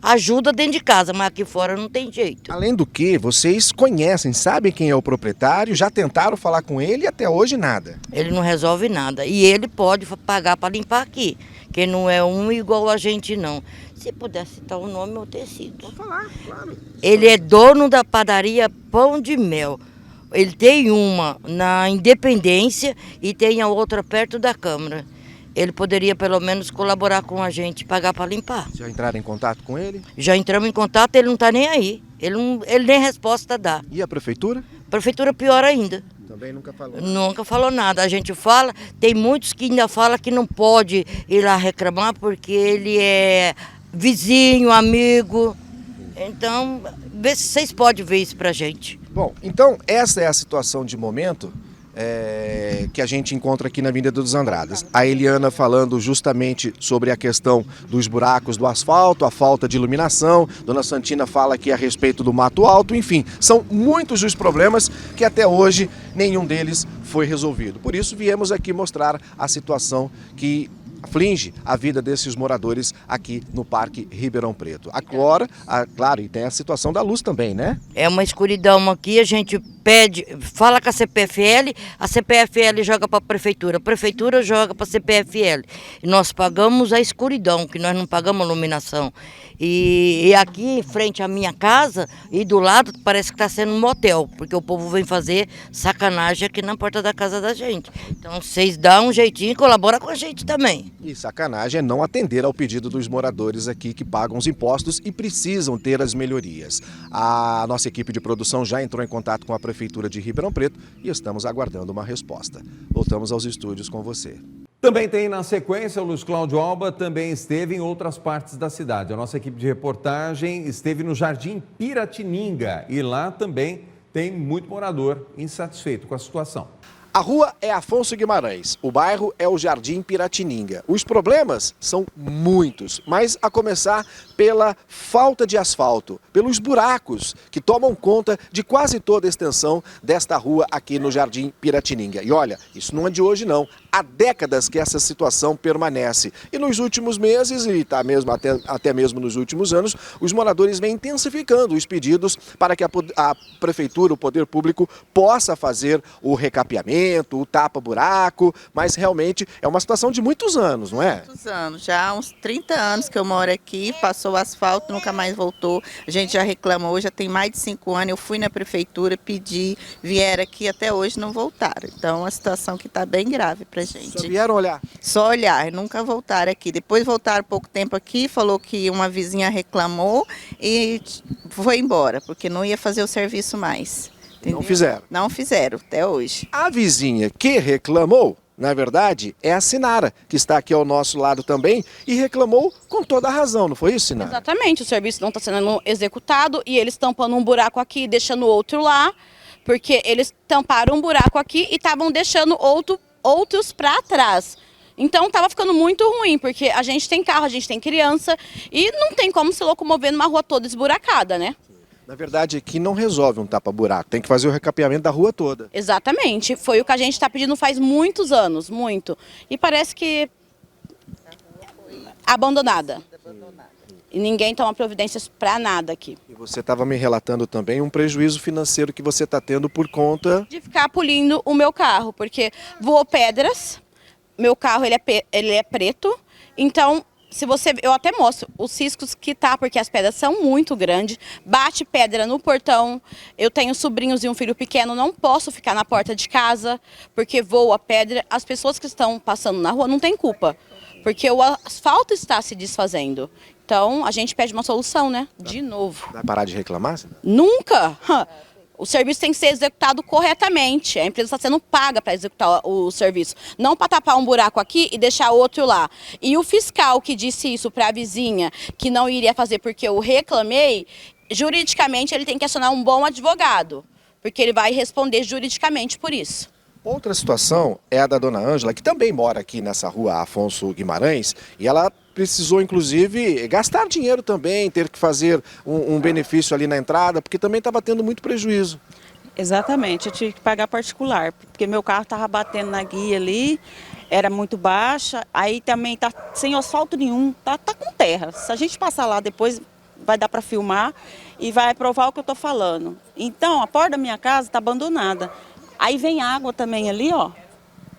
ajudam dentro de casa, mas aqui fora não tem jeito. Além do que, vocês conhecem, sabem quem é o proprietário, já tentaram falar com ele e até hoje nada. Ele não resolve nada. E ele pode pagar para limpar aqui, que não é um igual a gente não. Se pudesse citar o nome, eu teria sido. Vou falar, claro. Ele é dono da padaria Pão de Mel. Ele tem uma na Independência e tem a outra perto da Câmara. Ele poderia pelo menos colaborar com a gente, pagar para limpar. Já entraram em contato com ele? Já entramos em contato, ele não está nem aí. Ele nem resposta dá. E a prefeitura? A prefeitura pior ainda. Também nunca falou. Nunca falou nada. A gente fala, tem muitos que ainda falam que não pode ir lá reclamar porque ele é vizinho, amigo. Então, vê se vocês podem ver isso pra gente. Bom, então essa é a situação de momento que a gente encontra aqui na Avenida dos Andradas. A Eliana falando justamente sobre a questão dos buracos do asfalto, a falta de iluminação. Dona Santina fala aqui a respeito do mato alto. Enfim, são muitos os problemas que até hoje nenhum deles foi resolvido. Por isso viemos aqui mostrar a situação que aflige a vida desses moradores aqui no Parque Ribeirão Preto. Agora, claro, e tem a situação da luz também, né? É uma escuridão aqui, a gente pede, fala com a CPFL joga para a prefeitura joga para a CPFL. E nós pagamos a escuridão, que nós não pagamos a iluminação. E aqui em frente à minha casa e do lado parece que está sendo um motel, porque o povo vem fazer sacanagem aqui na porta da casa da gente. Então vocês dão um jeitinho e colaboram com a gente também. E sacanagem é não atender ao pedido dos moradores aqui que pagam os impostos e precisam ter as melhorias. A nossa equipe de produção já entrou em contato com a Prefeitura de Ribeirão Preto e estamos aguardando uma resposta. Voltamos aos estúdios com você. Também tem na sequência, o Luiz Cláudio Alba também esteve em outras partes da cidade. A nossa equipe de reportagem esteve no Jardim Piratininga e lá também tem muito morador insatisfeito com a situação. A rua é Afonso Guimarães, o bairro é o Jardim Piratininga. Os problemas são muitos, mas a começar pela falta de asfalto, pelos buracos que tomam conta de quase toda a extensão desta rua aqui no Jardim Piratininga. E olha, isso não é de hoje não, há décadas que essa situação permanece. E nos últimos meses, e tá mesmo, até mesmo nos últimos anos, os moradores vêm intensificando os pedidos para que a prefeitura, o poder público, possa fazer o recapeamento, o tapa-buraco, mas realmente é uma situação de muitos anos, não é? Muitos anos, já há uns 30 anos que eu moro aqui, passou o asfalto, nunca mais voltou, a gente já reclamou, já tem mais de 5 anos, eu fui na prefeitura, pedi, vieram aqui, até hoje não voltaram, então é uma situação que está bem grave pra gente. Só vieram olhar? Só olhar, nunca voltaram aqui, depois voltaram pouco tempo aqui, falou que uma vizinha reclamou e foi embora, porque não ia fazer o serviço mais. Entendeu? Não fizeram? Não fizeram, até hoje. A vizinha que reclamou, na verdade, é a Sinara, que está aqui ao nosso lado também e reclamou com toda a razão, não foi isso, Sinara? Exatamente, o serviço não está sendo executado e eles tampando um buraco aqui e deixando outro lá, porque eles tamparam um buraco aqui e estavam deixando outros para trás. Então estava ficando muito ruim, porque a gente tem carro, a gente tem criança e não tem como se locomover numa rua toda esburacada, né? Na verdade, aqui não resolve um tapa-buraco, tem que fazer o recapeamento da rua toda. Exatamente, foi o que a gente está pedindo faz muitos anos, muito. E parece que abandonada. E ninguém toma providências para nada aqui. E você estava me relatando também um prejuízo financeiro que você está tendo por conta de ficar polindo o meu carro, porque voou pedras, meu carro ele é preto, então... Se você, eu até mostro os riscos que tá, porque as pedras são muito grandes, bate pedra no portão, eu tenho sobrinhos e um filho pequeno, não posso ficar na porta de casa, porque voa pedra, as pessoas que estão passando na rua não têm culpa, porque o asfalto está se desfazendo. Então, a gente pede uma solução, né? De novo. Vai parar de reclamar? Nunca! O serviço tem que ser executado corretamente. A empresa está sendo paga para executar o serviço. Não para tapar um buraco aqui e deixar outro lá. E o fiscal que disse isso para a vizinha, que não iria fazer porque eu reclamei, juridicamente ele tem que acionar um bom advogado. Porque ele vai responder juridicamente por isso. Outra situação é a da dona Ângela, que também mora aqui nessa rua Afonso Guimarães, e ela precisou, inclusive, gastar dinheiro também, ter que fazer um benefício ali na entrada, porque também estava tendo muito prejuízo. Exatamente, eu tive que pagar particular, porque meu carro estava batendo na guia ali, era muito baixa, aí também tá sem asfalto nenhum, tá com terra. Se a gente passar lá depois, vai dar para filmar e vai provar o que eu estou falando. Então, a porta da minha casa está abandonada. Aí vem água também ali, ó,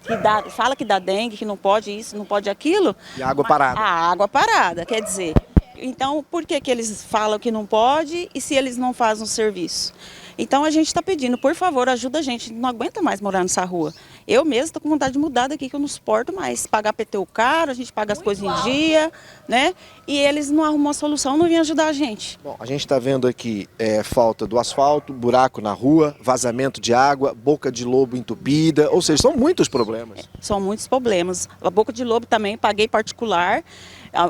que fala que dá dengue, que não pode isso, não pode aquilo. E água parada. A água parada, quer dizer. Então, por que eles falam que não pode e se eles não fazem o serviço? Então a gente está pedindo, por favor, ajuda a gente, não aguenta mais morar nessa rua. Eu mesmo estou com vontade de mudar daqui, que eu não suporto mais. Pagar PTU caro, a gente paga as coisas em dia, né? E eles não arrumam uma solução, não vêm ajudar a gente. Bom, a gente está vendo aqui falta do asfalto, buraco na rua, vazamento de água, boca de lobo entupida, ou seja, são muitos problemas. São muitos problemas. A boca de lobo também paguei particular.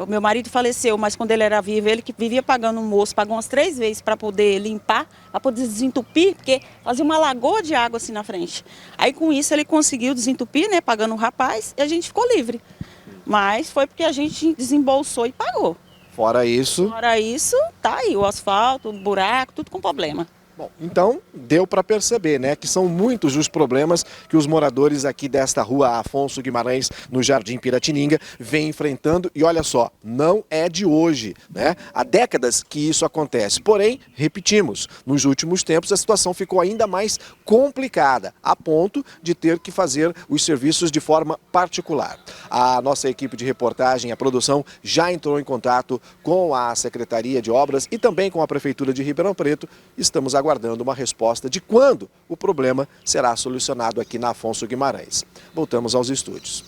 Meu marido faleceu, mas quando ele era vivo, ele que vivia pagando um moço, pagou umas 3 vezes para poder limpar, para poder desentupir, porque fazia uma lagoa de água assim na frente. Aí com isso ele conseguiu desentupir, né, pagando um rapaz, e a gente ficou livre. Mas foi porque a gente desembolsou e pagou. Fora isso, tá aí o asfalto, o buraco, tudo com problema. Bom, então deu para perceber, né, que são muitos os problemas que os moradores aqui desta rua Afonso Guimarães, no Jardim Piratininga, vêm enfrentando. E olha só, não é de hoje, né? Há décadas que isso acontece. Porém, repetimos, nos últimos tempos a situação ficou ainda mais complicada, a ponto de ter que fazer os serviços de forma particular. A nossa equipe de reportagem, a produção, já entrou em contato com a Secretaria de Obras e também com a Prefeitura de Ribeirão Preto. Estamos aguardando uma resposta de quando o problema será solucionado aqui na Afonso Guimarães. Voltamos aos estúdios.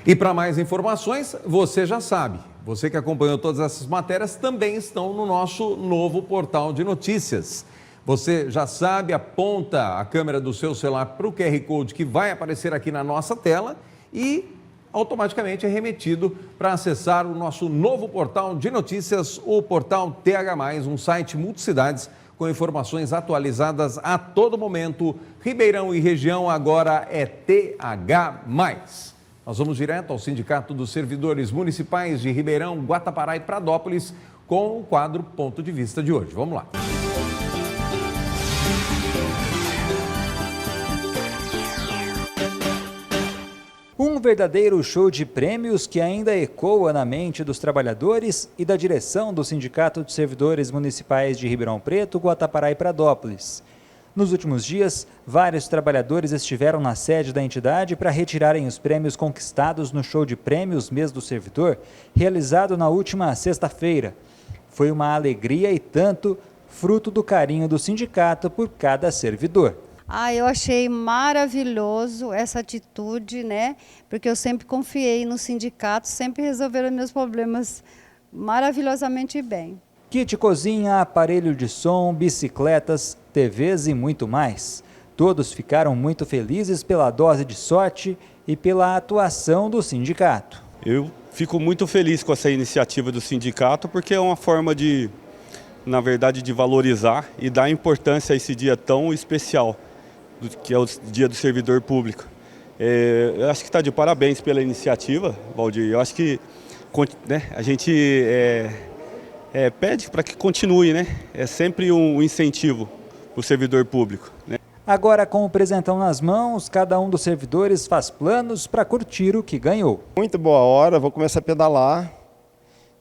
E para mais informações, você já sabe. Você que acompanhou todas essas matérias também estão no nosso novo portal de notícias. Você já sabe, aponta a câmera do seu celular para o QR Code que vai aparecer aqui na nossa tela e automaticamente é remetido para acessar o nosso novo portal de notícias, o portal TH+, um site multicidades com informações atualizadas a todo momento. Ribeirão e região agora é TH+. Nós vamos direto ao Sindicato dos Servidores Municipais de Ribeirão, Guatapará e Pradópolis com o quadro Ponto de Vista de hoje. Vamos lá. Um verdadeiro show de prêmios que ainda ecoa na mente dos trabalhadores e da direção do Sindicato de Servidores Municipais de Ribeirão Preto, Guatapará e Pradópolis. Nos últimos dias, vários trabalhadores estiveram na sede da entidade para retirarem os prêmios conquistados no show de prêmios Mês do Servidor, realizado na última sexta-feira. Foi uma alegria e tanto, fruto do carinho do sindicato por cada servidor. Eu achei maravilhoso essa atitude, né? Porque eu sempre confiei no sindicato, sempre resolveram meus problemas maravilhosamente bem. Kit cozinha, aparelho de som, bicicletas, TVs e muito mais. Todos ficaram muito felizes pela dose de sorte e pela atuação do sindicato. Eu fico muito feliz com essa iniciativa do sindicato porque é uma forma de, na verdade, de valorizar e dar importância a esse dia tão especial, que é o Dia do Servidor Público. Eu acho que está de parabéns pela iniciativa, Valdir. Eu acho que, né, a gente pede para que continue, né? É sempre um incentivo para o servidor público, né? Agora, com o presentão nas mãos, cada um dos servidores faz planos para curtir o que ganhou. Muito boa hora, vou começar a pedalar.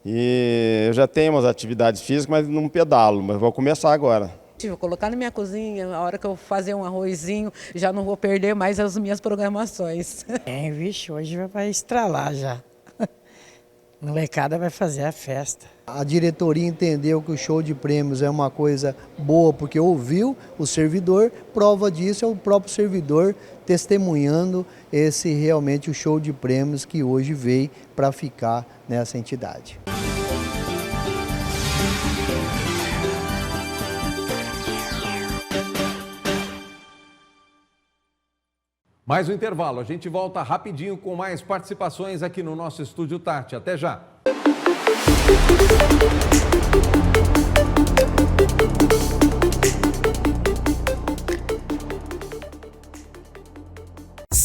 E eu já tenho umas atividades físicas, mas não pedalo, mas vou começar agora. Vou colocar na minha cozinha, a hora que eu fazer um arrozinho, já não vou perder mais as minhas programações. Vixe, hoje vai estralar já. A molecada vai fazer a festa. A diretoria entendeu que o show de prêmios é uma coisa boa porque ouviu o servidor, prova disso é o próprio servidor testemunhando realmente o show de prêmios que hoje veio para ficar nessa entidade. Mais um intervalo, a gente volta rapidinho com mais participações aqui no nosso Estúdio Tati. Até já!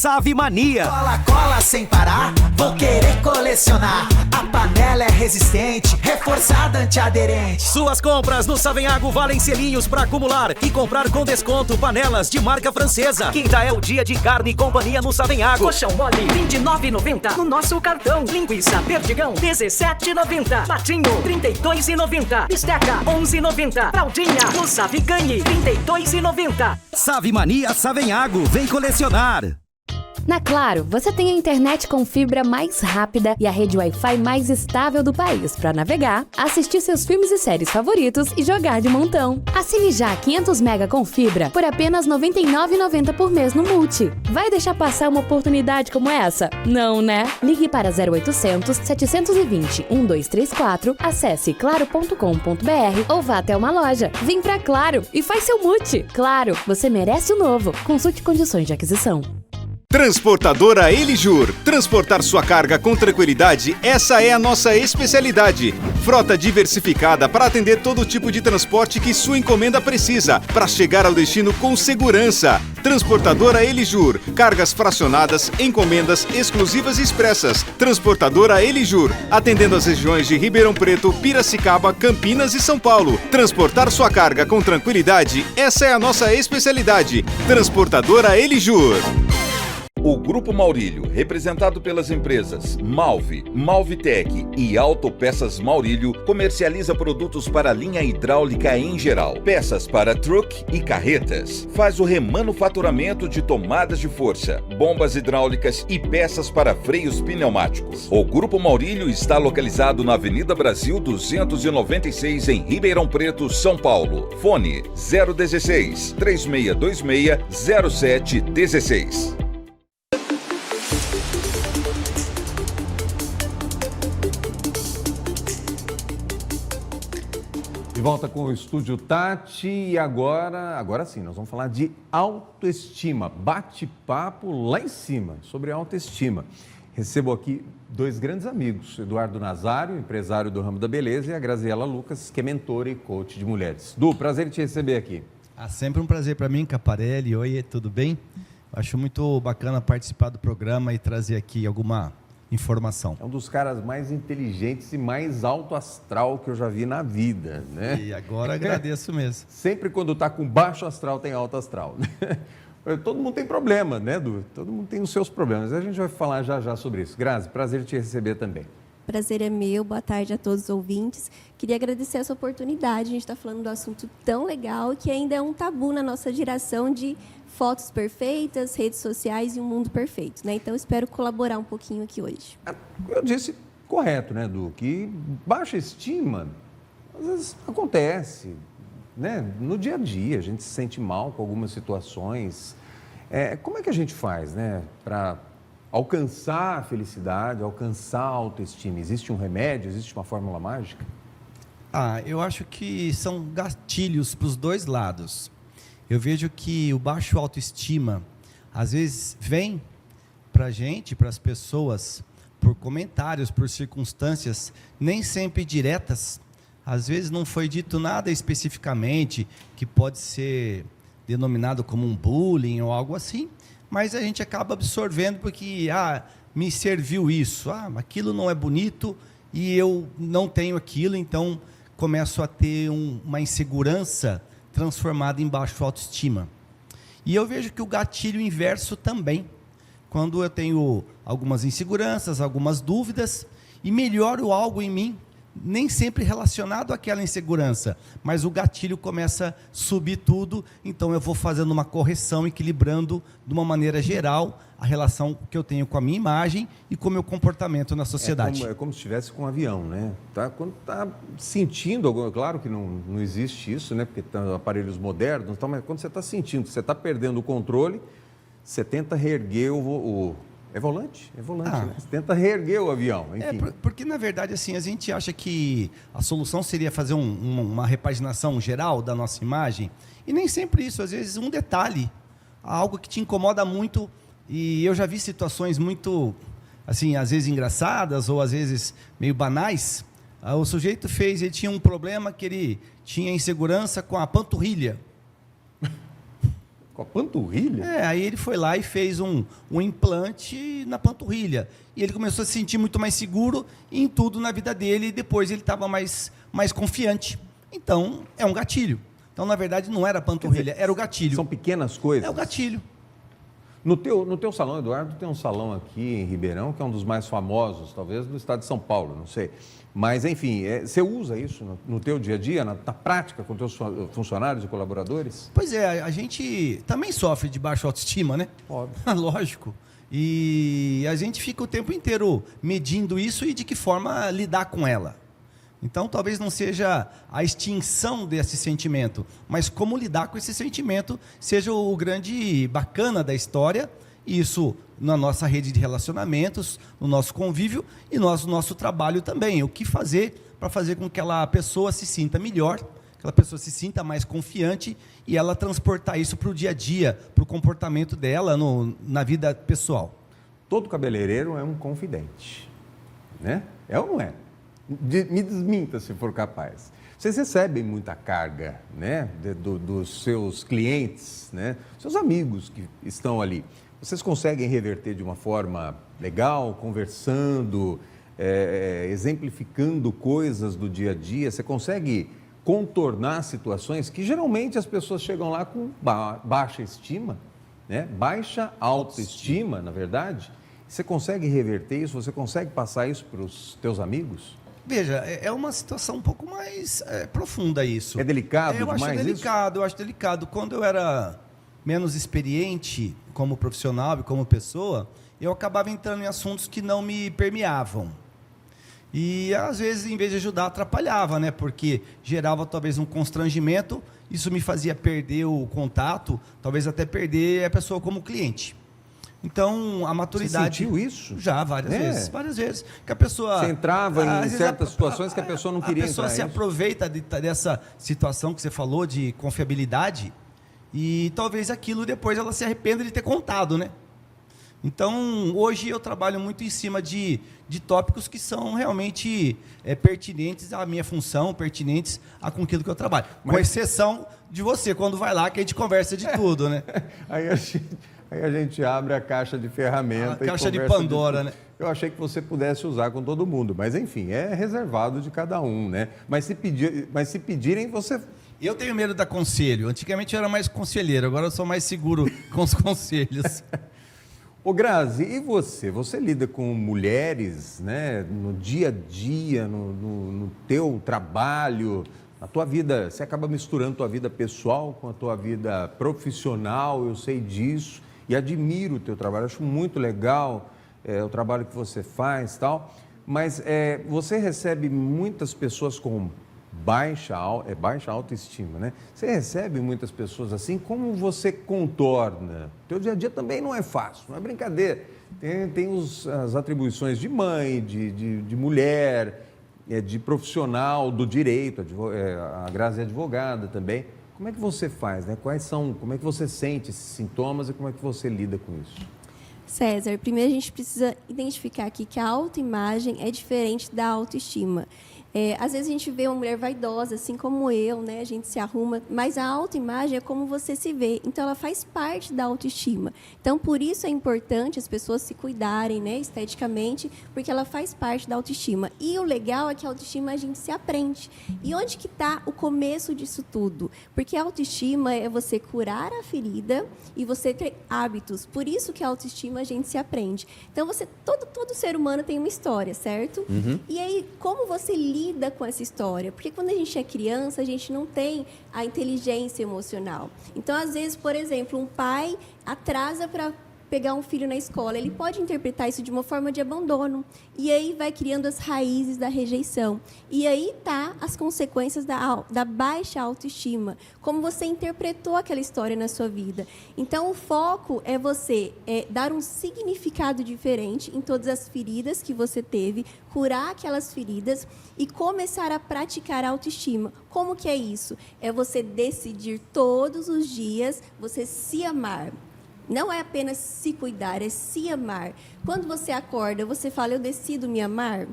Save Mania. Cola, cola sem parar, vou querer colecionar. A panela é resistente, reforçada antiaderente. Suas compras no Savenhago valem selinhos pra acumular e comprar com desconto panelas de marca francesa. Quinta é o dia de Carne e Companhia no Savenhago. Colchão mole, R$29,90 no nosso cartão. Linguiça Perdigão, R$17,90. Patinho, R$32,90. Bisteca, R$11,90. Fraldinha, no Save Ganhe, R$32,90. Save Mania Savenhago, vem colecionar. Na Claro, você tem a internet com fibra mais rápida e a rede Wi-Fi mais estável do país para navegar, assistir seus filmes e séries favoritos e jogar de montão. Assine já 500 MB com fibra por apenas R$ 99,90 por mês no Multi. Vai deixar passar uma oportunidade como essa? Não, né? Ligue para 0800 720 1234, acesse claro.com.br ou vá até uma loja. Vem pra Claro e faz seu Multi. Claro, você merece o novo. Consulte condições de aquisição. Transportadora Elijur. Transportar sua carga com tranquilidade, essa é a nossa especialidade. Frota diversificada para atender todo tipo de transporte que sua encomenda precisa, para chegar ao destino com segurança. Transportadora Elijur. Cargas fracionadas, encomendas exclusivas e expressas. Transportadora Elijur. Atendendo as regiões de Ribeirão Preto, Piracicaba, Campinas e São Paulo. Transportar sua carga com tranquilidade, essa é a nossa especialidade. Transportadora Elijur. O Grupo Maurílio, representado pelas empresas Malve, Malvitec e Autopeças Maurílio, comercializa produtos para linha hidráulica em geral, peças para truck e carretas. Faz o remanufaturamento de tomadas de força, bombas hidráulicas e peças para freios pneumáticos. O Grupo Maurílio está localizado na Avenida Brasil 296, em Ribeirão Preto, São Paulo. Fone 016 3626 0716. De volta com o Estúdio Tati e agora sim, nós vamos falar de autoestima, bate-papo lá em cima sobre autoestima. Recebo aqui dois grandes amigos, Eduardo Nazário, empresário do ramo da beleza, e a Graziela Lucas, que é mentora e coach de mulheres. Du, prazer em te receber aqui. Sempre um prazer para mim, Caparelli. Oi, tudo bem? Acho muito bacana participar do programa e trazer aqui alguma informação. É um dos caras mais inteligentes e mais alto astral que eu já vi na vida, né? E agora agradeço mesmo. Sempre quando está com baixo astral tem alto astral. Todo mundo tem problema, né, Du? Todo mundo tem os seus problemas. A gente vai falar já sobre isso. Grazi, prazer te receber também. Prazer é meu, boa tarde a todos os ouvintes. Queria agradecer essa oportunidade. A gente está falando do assunto tão legal que ainda é um tabu na nossa geração de fotos perfeitas, redes sociais e um mundo perfeito, né? Então, espero colaborar um pouquinho aqui hoje. Eu disse correto, né, Du? Que baixa estima, às vezes acontece, né? No dia a dia, a gente se sente mal com algumas situações. Como é que a gente faz, né, para alcançar a felicidade, alcançar a autoestima? Existe um remédio, existe uma fórmula mágica? Eu acho que são gatilhos para os dois lados. Eu vejo que o baixo autoestima, às vezes, vem para a gente, para as pessoas, por comentários, por circunstâncias, nem sempre diretas. Às vezes não foi dito nada especificamente, que pode ser denominado como um bullying ou algo assim, mas a gente acaba absorvendo porque, me serviu isso, aquilo não é bonito e eu não tenho aquilo, então começo a ter uma insegurança transformada em baixa autoestima. E eu vejo que o gatilho inverso também, quando eu tenho algumas inseguranças, algumas dúvidas, e melhoro algo em mim, nem sempre relacionado àquela insegurança, mas o gatilho começa a subir tudo, então eu vou fazendo uma correção, equilibrando de uma maneira geral a relação que eu tenho com a minha imagem e com o meu comportamento na sociedade. É como se estivesse com um avião, né? Quando está sentindo, claro que não existe isso, né? Porque tem aparelhos modernos, mas quando você está sentindo que você está perdendo o controle, você tenta reerguer É volante? É volante, né? Você tenta reerguer o avião, enfim. Porque, na verdade, assim, a gente acha que a solução seria fazer uma repaginação geral da nossa imagem, e nem sempre isso. Às vezes, um detalhe, algo que te incomoda muito, e eu já vi situações muito, assim, às vezes engraçadas, ou às vezes meio banais. O sujeito ele tinha um problema que ele tinha insegurança com a panturrilha. Com a panturrilha? Aí ele foi lá e fez um implante na panturrilha. E ele começou a se sentir muito mais seguro em tudo na vida dele, e depois ele estava mais confiante. Então, é um gatilho. Então, na verdade, não era a panturrilha, era o gatilho. São pequenas coisas? É o gatilho. No teu salão, Eduardo, tem um salão aqui em Ribeirão, que é um dos mais famosos, talvez, do estado de São Paulo, não sei. Mas, enfim, você usa isso no teu dia a dia, na prática, com teus funcionários e colaboradores? Pois é, a gente também sofre de baixa autoestima, né? Óbvio. Lógico. E a gente fica o tempo inteiro medindo isso e de que forma lidar com ela. Então, talvez não seja a extinção desse sentimento, mas como lidar com esse sentimento seja o grande bacana da história. Isso na nossa rede de relacionamentos, no nosso convívio e no nosso trabalho também. O que fazer para fazer com que aquela pessoa se sinta melhor, que aquela pessoa se sinta mais confiante e ela transportar isso para o dia a dia, para o comportamento dela na vida pessoal. Todo cabeleireiro é um confidente, né? É ou não é? Me desminta se for capaz. Vocês recebem muita carga, né, dos seus clientes, né, seus amigos que estão ali. Vocês conseguem reverter de uma forma legal, conversando, exemplificando coisas do dia a dia? Você consegue contornar situações que geralmente as pessoas chegam lá com baixa estima, né? Baixa autoestima, na verdade. Você consegue reverter isso? Você consegue passar isso para os teus amigos? Veja, é uma situação um pouco mais profunda isso. É delicado demais isso? Eu acho delicado. Quando eu era menos experiente como profissional e como pessoa, eu acabava entrando em assuntos que não me permeavam. E, às vezes, em vez de ajudar, atrapalhava, né? Porque gerava, talvez, um constrangimento. Isso me fazia perder o contato, talvez até perder a pessoa como cliente. Então, a maturidade... Você sentiu isso? Já, várias vezes. Que a pessoa... Você entrava em certas situações que a pessoa não queria entrar. A pessoa se aproveita dessa situação que você falou, de confiabilidade, e talvez aquilo depois ela se arrependa de ter contado, né? Então, hoje eu trabalho muito em cima de tópicos que são realmente pertinentes à minha função, pertinentes com aquilo que eu trabalho. Com exceção de você, quando vai lá, que a gente conversa de tudo, né? Aí a gente abre a caixa de ferramentas. A caixa de Pandora, né? Eu achei que você pudesse usar com todo mundo, mas enfim, é reservado de cada um, né? Mas se pedirem, você... Eu tenho medo da conselho. Antigamente eu era mais conselheiro, agora eu sou mais seguro com os conselhos. Ô Grazi, e você? Você lida com mulheres, né? No dia a dia, no teu trabalho, na tua vida, você acaba misturando tua vida pessoal com a tua vida profissional, eu sei disso. E admiro o teu trabalho, acho muito legal o trabalho que você faz e tal, mas você recebe muitas pessoas com baixa autoestima, né? Você recebe muitas pessoas assim, como você contorna? O teu dia a dia também não é fácil, não é brincadeira. Tem as atribuições de mãe, de mulher, de profissional do direito, a Grazi é advogada também. Como é que você faz, né? Como é que você sente esses sintomas e como é que você lida com isso? César, primeiro a gente precisa identificar aqui que a autoimagem é diferente da autoestima. Às vezes a gente vê uma mulher vaidosa, assim como eu, né? A gente se arruma, mas a autoimagem é como você se vê. Então, ela faz parte da autoestima. Então, por isso é importante as pessoas se cuidarem, né, esteticamente, porque ela faz parte da autoestima. E o legal é que a autoestima a gente se aprende. E onde que está o começo disso tudo? Porque a autoestima é você curar a ferida e você ter hábitos. Por isso que a autoestima a gente se aprende. Então, todo ser humano tem uma história, certo? Uhum. E aí, como você lida com essa história? Porque quando a gente é criança, a gente não tem a inteligência emocional. Então, às vezes, por exemplo, um pai atrasa para pegar um filho na escola, ele pode interpretar isso de uma forma de abandono. E aí vai criando as raízes da rejeição. E aí tá as consequências da baixa autoestima. Como você interpretou aquela história na sua vida. Então, o foco é você dar um significado diferente em todas as feridas que você teve, curar aquelas feridas e começar a praticar a autoestima. Como que é isso? É você decidir todos os dias, você se amar. Não é apenas se cuidar, é se amar. Quando você acorda, você fala, eu decido me amar?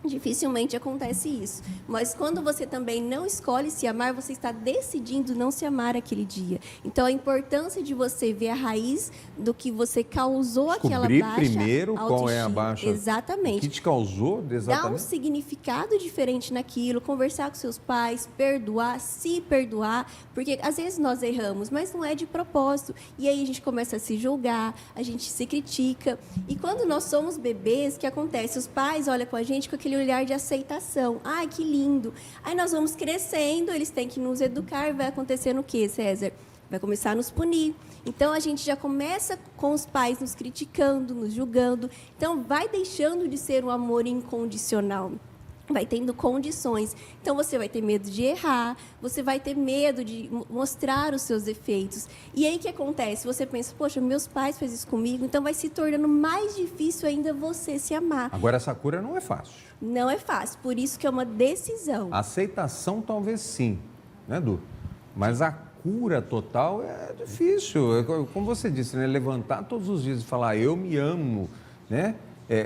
dificilmente acontece isso. Mas quando você também não escolhe se amar, você está decidindo não se amar aquele dia. Então, a importância de você ver a raiz do que você causou aquela baixa primeiro autoestima. qual é a baixa. Exatamente. O que te causou, exatamente. Dar um significado diferente naquilo, conversar com seus pais, perdoar, se perdoar, porque às vezes nós erramos, mas não é de propósito. E aí a gente começa a se julgar, a gente se critica. E quando nós somos bebês, o que acontece? Os pais olham com a gente com aquele olhar de aceitação. Ai, que lindo. Aí nós vamos crescendo, eles têm que nos educar, vai acontecendo o quê, César? Vai começar a nos punir. Então, a gente já começa com os pais nos criticando, nos julgando. Então, vai deixando de ser um amor incondicional. Vai tendo condições. Então, você vai ter medo de errar, você vai ter medo de mostrar os seus defeitos. E aí, o que acontece? Você pensa, poxa, meus pais fazem isso comigo, então vai se tornando mais difícil ainda você se amar. Agora, essa cura não é fácil. Não é fácil, por isso que é uma decisão. A aceitação talvez sim, né, Edu? Mas a cura total é difícil. Como você disse, né? Levantar todos os dias e falar, eu me amo, né?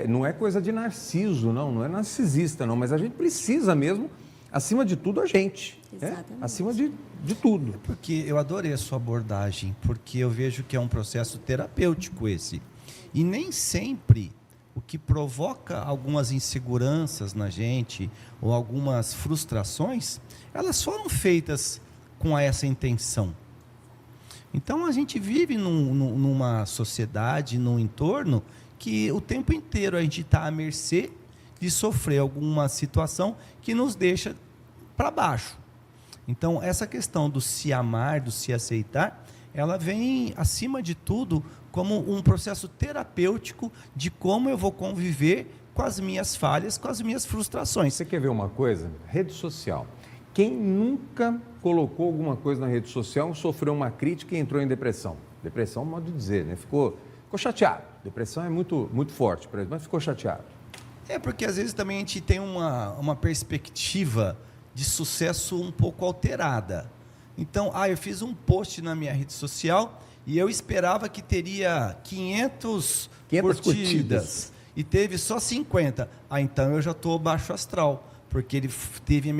Não é coisa de narciso, não é narcisista, não, mas a gente precisa mesmo, acima de tudo, a gente. Exatamente. Né? Acima de tudo. Porque eu adorei a sua abordagem, porque eu vejo que é um processo terapêutico esse. E nem sempre o que provoca algumas inseguranças na gente, ou algumas frustrações, elas foram feitas com essa intenção. Então, a gente vive numa sociedade, num entorno, que o tempo inteiro a gente está à mercê de sofrer alguma situação que nos deixa para baixo. Então, essa questão do se amar, do se aceitar, ela vem, acima de tudo, como um processo terapêutico de como eu vou conviver com as minhas falhas, com as minhas frustrações. Você quer ver uma coisa? Rede social. Quem nunca colocou alguma coisa na rede social, sofreu uma crítica e entrou em depressão? Depressão é um modo de dizer, né? Ficou chateado. Depressão é muito, muito forte, mas ficou chateado. Porque às vezes também a gente tem uma perspectiva de sucesso um pouco alterada. Então, eu fiz um post na minha rede social e eu esperava que teria 500 curtidas e teve só 50. Então eu já estou baixo astral, porque ele teve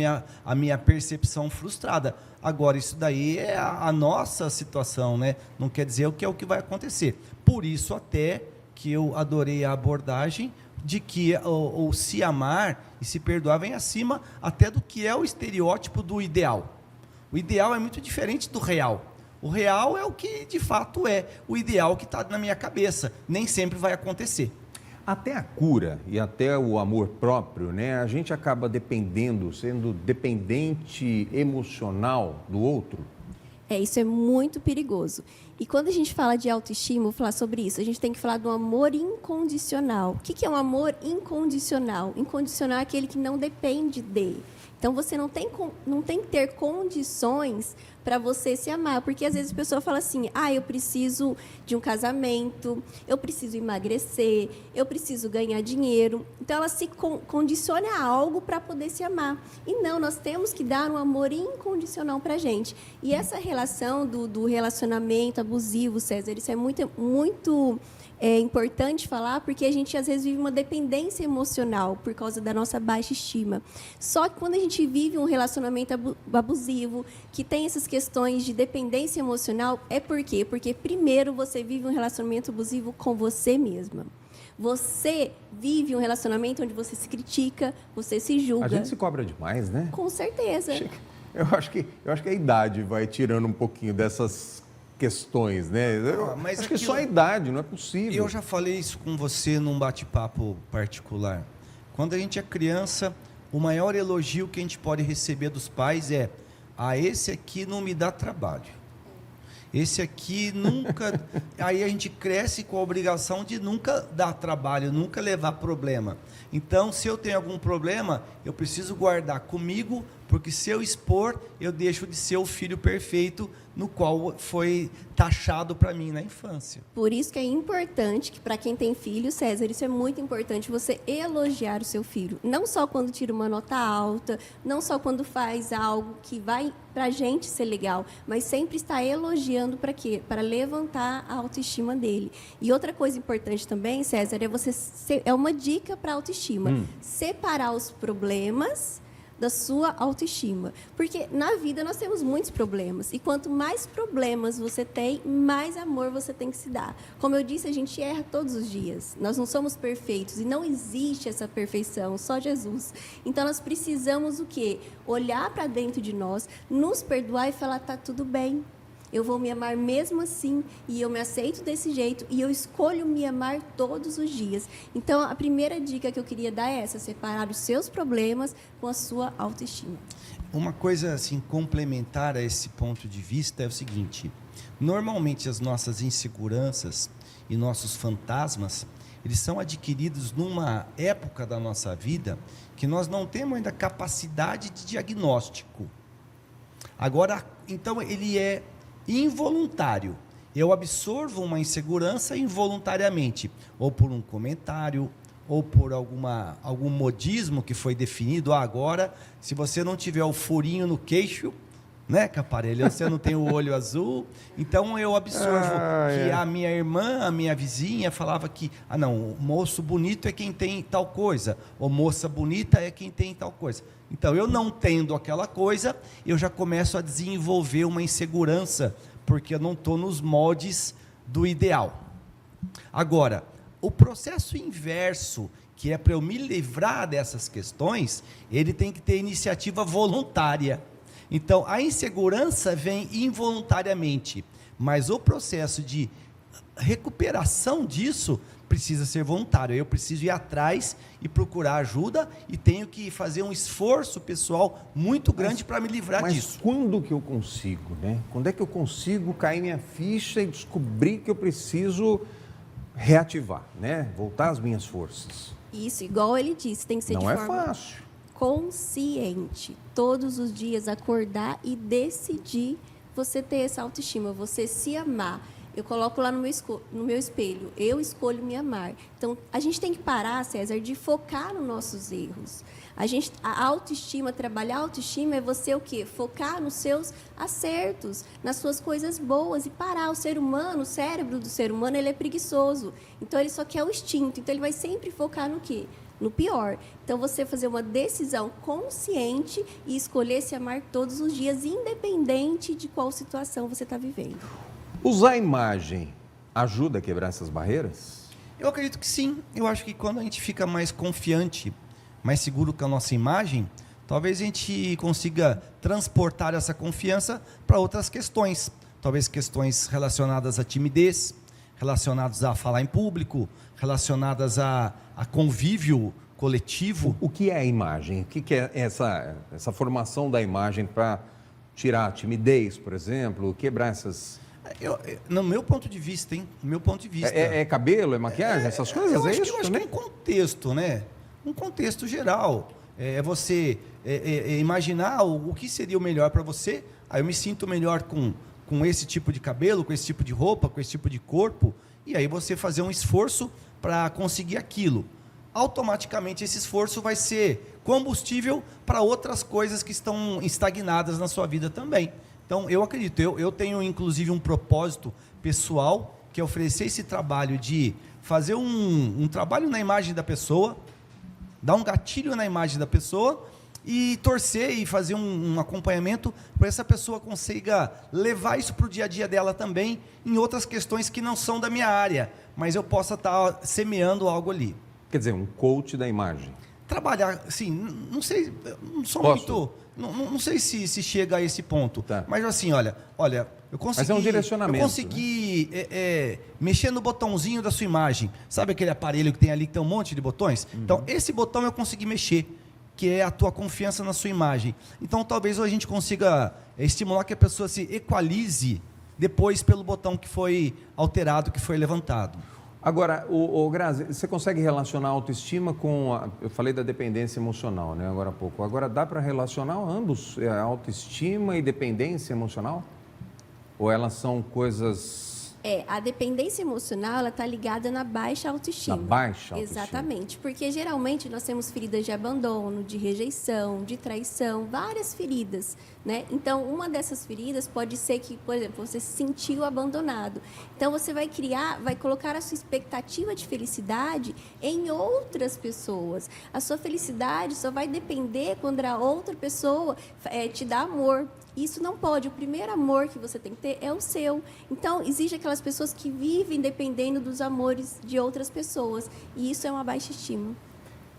a minha percepção frustrada. Agora, isso daí é a nossa situação, né? Não quer dizer o que é o que vai acontecer. Por isso, até que eu adorei a abordagem de que o se amar e se perdoar vem acima até do que é o estereótipo do ideal. O ideal é muito diferente do real. O real é o que de fato é. O ideal que está na minha cabeça. Nem sempre vai acontecer. Até a cura e até o amor próprio, né? A gente acaba sendo dependente emocional do outro. Isso é muito perigoso. E quando a gente fala de autoestima, vou falar sobre isso, a gente tem que falar do amor incondicional. O que é um amor incondicional? Incondicional é aquele que não depende de. Então, você não tem que ter condições para você se amar. Porque, às vezes, a pessoa fala assim, eu preciso de um casamento, eu preciso emagrecer, eu preciso ganhar dinheiro. Então, ela se condiciona a algo para poder se amar. E não, nós temos que dar um amor incondicional para a gente. E essa relação do relacionamento abusivo, César, isso é muito importante falar, porque a gente às vezes vive uma dependência emocional por causa da nossa baixa estima. Só que quando a gente vive um relacionamento abusivo, que tem essas questões de dependência emocional, por quê? Porque primeiro você vive um relacionamento abusivo com você mesma. Você vive um relacionamento onde você se critica, você se julga. A gente se cobra demais, né? Com certeza. Eu acho que a idade vai tirando um pouquinho dessas questões, né? Mas acho que só a idade, não é possível. Eu já falei isso com você num bate-papo particular. Quando a gente é criança, o maior elogio que a gente pode receber dos pais é: esse aqui não me dá trabalho. Esse aqui nunca... Aí a gente cresce com a obrigação de nunca dar trabalho, nunca levar problema. Então, se eu tenho algum problema, eu preciso guardar comigo porque se eu expor, eu deixo de ser o filho perfeito no qual foi taxado para mim na infância. Por isso que é importante, que para quem tem filho, César, isso é muito importante, você elogiar o seu filho. Não só quando tira uma nota alta, não só quando faz algo que vai para a gente ser legal, mas sempre estar elogiando para quê? Para levantar a autoestima dele. E outra coisa importante também, César, é uma dica para a autoestima. Separar os problemas da sua autoestima. Porque na vida nós temos muitos problemas. E quanto mais problemas você tem, mais amor você tem que se dar. Como eu disse, a gente erra todos os dias. Nós não somos perfeitos e não existe essa perfeição, só Jesus. Então nós precisamos o quê? Olhar para dentro de nós, nos perdoar e falar, tá tudo bem. Eu vou me amar mesmo assim, e eu me aceito desse jeito, e eu escolho me amar todos os dias. Então, a primeira dica que eu queria dar é essa, separar os seus problemas com a sua autoestima. Uma coisa assim complementar a esse ponto de vista é o seguinte: normalmente as nossas inseguranças e nossos fantasmas, eles são adquiridos numa época da nossa vida que nós não temos ainda capacidade de diagnóstico. Agora, então, ele é involuntário. Eu absorvo uma insegurança involuntariamente, ou por um comentário, ou por algum modismo que foi definido. Agora, se você não tiver o furinho no queixo, né, Caparelli, você não tem o olho azul. Então eu absorvo que a minha irmã, a minha vizinha falava que, não, o moço bonito é quem tem tal coisa, ou moça bonita é quem tem tal coisa. Então, eu não tendo aquela coisa, eu já começo a desenvolver uma insegurança, porque eu não estou nos moldes do ideal. Agora, o processo inverso, que é para eu me livrar dessas questões, ele tem que ter iniciativa voluntária. Então, a insegurança vem involuntariamente, mas o processo de recuperação disso precisa ser voluntário. Eu preciso ir atrás e procurar ajuda, e tenho que fazer um esforço pessoal muito grande para me livrar disso. Mas quando que eu consigo, né? Quando é que eu consigo cair minha ficha e descobrir que eu preciso reativar, né? Voltar às minhas forças? Isso, igual ele disse, tem que ser de forma... Não é fácil. Consciente. Todos os dias acordar e decidir você ter essa autoestima, você se amar. Eu coloco lá no meu espelho, eu escolho me amar. Então, a gente tem que parar, César, de focar nos nossos erros. A autoestima, trabalhar a autoestima é você o quê? Focar nos seus acertos, nas suas coisas boas, e parar. O ser humano, o cérebro do ser humano, ele é preguiçoso. Então, ele só quer o instinto. Então, ele vai sempre focar no quê? No pior. Então, você fazer uma decisão consciente e escolher se amar todos os dias, independente de qual situação você está vivendo. Usar a imagem ajuda a quebrar essas barreiras? Eu acredito que sim. Eu acho que quando a gente fica mais confiante, mais seguro com a nossa imagem, talvez a gente consiga transportar essa confiança para outras questões. Talvez questões relacionadas à timidez, relacionadas a falar em público, relacionadas a convívio coletivo. O que é a imagem? O que é essa formação da imagem para tirar a timidez, por exemplo, quebrar essas... No meu ponto de vista, hein? No meu ponto de vista. É cabelo, é maquiagem, essas coisas? Eu acho que é um contexto, né? Um contexto geral. É você imaginar o que seria o melhor para você. Aí eu me sinto melhor com esse tipo de cabelo, com esse tipo de roupa, com esse tipo de corpo. E aí você fazer um esforço para conseguir aquilo. Automaticamente esse esforço vai ser combustível para outras coisas que estão estagnadas na sua vida também. Então, eu acredito, eu tenho inclusive um propósito pessoal, que é oferecer esse trabalho de fazer um trabalho na imagem da pessoa, dar um gatilho na imagem da pessoa e torcer e fazer um acompanhamento para essa pessoa consiga levar isso para o dia a dia dela também, em outras questões que não são da minha área, mas eu possa estar semeando algo ali. Quer dizer, um coach da imagem. Trabalhar, assim, não sei, não sou muito... Não sei se chega a esse ponto, mas assim, olha, eu consegui, mas é um direcionamento, eu consegui mexer no botãozinho da sua imagem. Sabe aquele aparelho que tem ali que tem um monte de botões? Então, esse botão eu consegui mexer, que é a tua confiança na sua imagem. Então, talvez a gente consiga estimular que a pessoa se equalize depois pelo botão que foi alterado, que foi levantado. Agora, o Grazi, você consegue relacionar a autoestima com eu falei da dependência emocional, né, agora há pouco. Agora, dá para relacionar ambos, autoestima e dependência emocional? Ou elas são coisas... A dependência emocional, ela está ligada na baixa autoestima. Na baixa autoestima. Exatamente, porque geralmente nós temos feridas de abandono, de rejeição, de traição, várias feridas, né? Então, uma dessas feridas pode ser que, por exemplo, você se sentiu abandonado. Então, você vai colocar a sua expectativa de felicidade em outras pessoas. A sua felicidade só vai depender quando a outra pessoa te dá amor. Isso não pode. O primeiro amor que você tem que ter é o seu. Então, existe aquelas pessoas que vivem dependendo dos amores de outras pessoas. E isso é uma baixa estima.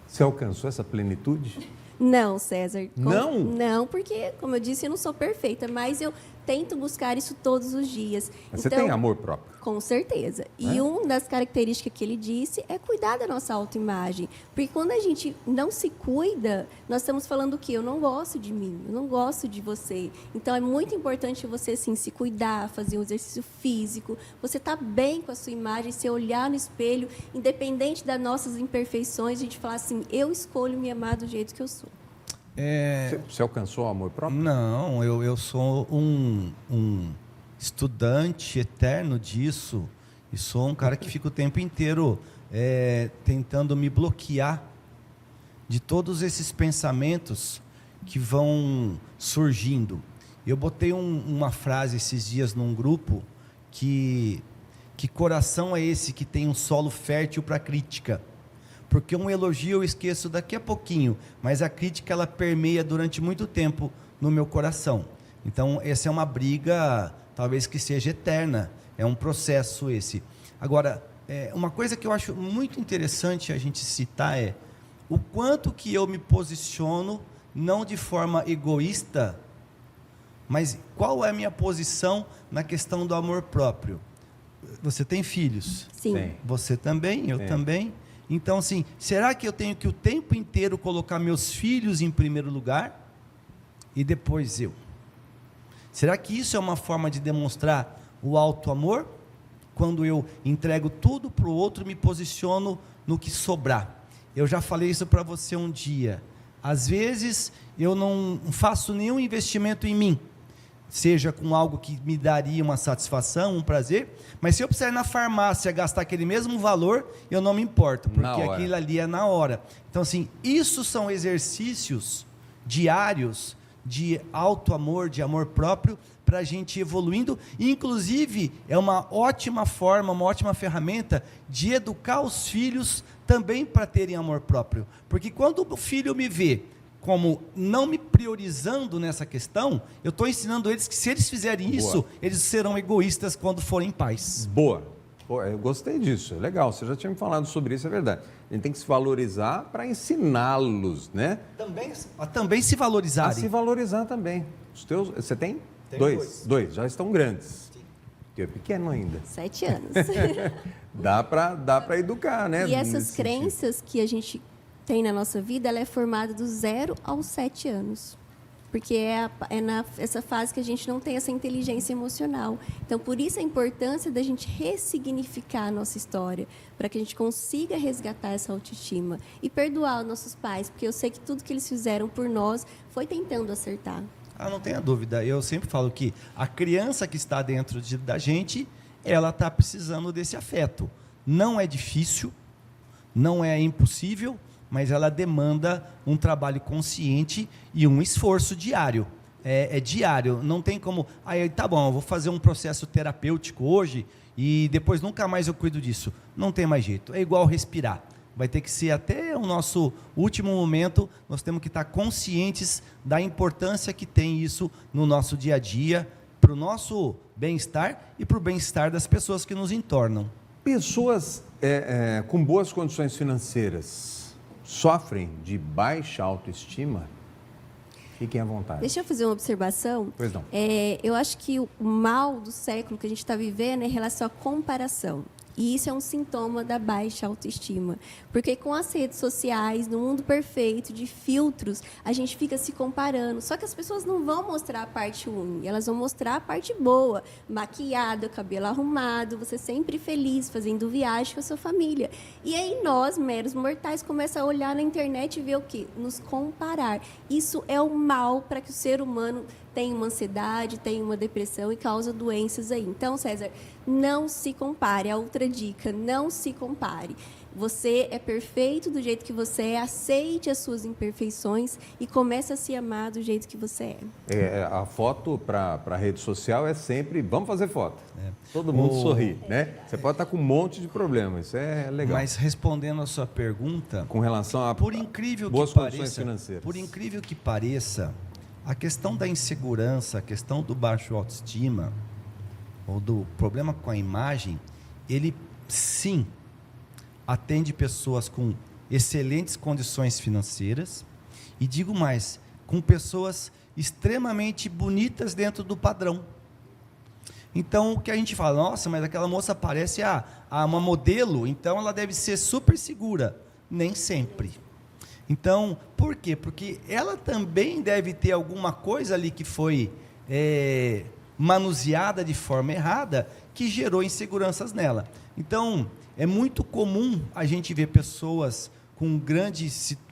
Você alcançou essa plenitude? Não, César. Não? Não, porque, como eu disse, eu não sou perfeita, mas eu tento buscar isso todos os dias. Mas você tem amor próprio? Com certeza. E uma das características que ele disse é cuidar da nossa autoimagem. Porque quando a gente não se cuida, nós estamos falando o quê? Eu não gosto de mim, eu não gosto de você. Então, é muito importante você, sim, se cuidar, fazer um exercício físico, você estar bem com a sua imagem, se olhar no espelho, independente das nossas imperfeições, a gente falar assim, eu escolho me amar do jeito que eu sou. Você alcançou o amor próprio? Não, eu sou um estudante eterno disso e sou um cara que fica o tempo inteiro tentando me bloquear de todos esses pensamentos que vão surgindo. Eu botei uma frase esses dias num grupo que coração é esse que tem um solo fértil para crítica? Porque um elogio eu esqueço daqui a pouquinho, mas a crítica ela permeia durante muito tempo no meu coração. Então, essa é uma briga, talvez que seja eterna, é um processo esse. Agora, uma coisa que eu acho muito interessante a gente citar é o quanto que eu me posiciono, não de forma egoísta, mas qual é a minha posição na questão do amor próprio. Você tem filhos? Sim. Tem. Você também, eu também. Então, assim, será que eu tenho que o tempo inteiro colocar meus filhos em primeiro lugar e depois eu? Será que isso é uma forma de demonstrar o alto amor? Quando eu entrego tudo para o outro, me posiciono no que sobrar. Eu já falei isso para você um dia. Às vezes, eu não faço nenhum investimento em mim, seja com algo que me daria uma satisfação, um prazer, mas se eu precisar ir na farmácia gastar aquele mesmo valor, eu não me importo, porque aquilo ali é na hora. Então, assim, isso são exercícios diários de alto amor, de amor próprio, para a gente ir evoluindo, e inclusive é uma ótima forma, uma ótima ferramenta de educar os filhos também para terem amor próprio, porque quando o filho me vê como não me priorizando nessa questão, eu estou ensinando eles que se eles fizerem isso, eles serão egoístas quando forem pais. Boa. Eu gostei disso, é legal, você já tinha me falado sobre isso, é verdade. A gente tem que se valorizar para ensiná-los, né? Também se valorizarem. Se valorizar também. Os teus, você tem? Tenho dois, já estão grandes. Tu é pequeno ainda. 7 anos. Dá para educar, né? E essas crenças que a gente tem na nossa vida, ela é formada do 0 aos 7 anos. Porque essa fase que a gente não tem essa inteligência emocional. Então, por isso a importância da gente ressignificar a nossa história, para que a gente consiga resgatar essa autoestima e perdoar os nossos pais, porque eu sei que tudo que eles fizeram por nós foi tentando acertar. Não tenha dúvida, eu sempre falo que a criança que está dentro da gente, ela está precisando desse afeto. Não é difícil, não é impossível, mas ela demanda um trabalho consciente e um esforço diário. É diário, não tem como... tá bom, eu vou fazer um processo terapêutico hoje e depois nunca mais eu cuido disso. Não tem mais jeito, é igual respirar. Vai ter que ser até o nosso último momento, nós temos que estar conscientes da importância que tem isso no nosso dia a dia, para o nosso bem-estar e para o bem-estar das pessoas que nos entornam. Pessoas com boas condições financeiras sofrem de baixa autoestima? Fiquem à vontade. Deixa eu fazer uma observação. Pois não. Eu acho que o mal do século que a gente está vivendo é em relação à comparação. E isso é um sintoma da baixa autoestima. Porque com as redes sociais, no mundo perfeito, de filtros, a gente fica se comparando. Só que as pessoas não vão mostrar a parte ruim, elas vão mostrar a parte boa. Maquiada, cabelo arrumado, você sempre feliz, fazendo viagem com a sua família. E aí nós, meros mortais, começamos a olhar na internet e ver o quê? Nos comparar. Isso é o mal para que o ser humano tenha uma ansiedade, tenha uma depressão e causa doenças aí. Então, César, não se compare. A outra dica, não se compare. Você é perfeito do jeito que você é, aceite as suas imperfeições e comece a se amar do jeito que você é. A foto para a rede social é sempre, vamos fazer foto. Todo mundo sorri, né? Você pode estar com um monte de problemas, isso é legal. Mas respondendo a sua pergunta, com relação a por incrível boas que condições pareça, financeiras. por incrível que pareça, a questão da insegurança, a questão do baixo autoestima, ou do problema com a imagem, ele sim atende pessoas com excelentes condições financeiras e, digo mais, com pessoas extremamente bonitas dentro do padrão. Então, o que a gente fala, nossa, mas aquela moça parece uma modelo, então ela deve ser super segura. Nem sempre. Então, por quê? Porque ela também deve ter alguma coisa ali que foi manuseada de forma errada, que gerou inseguranças nela. Então, é muito comum a gente ver pessoas com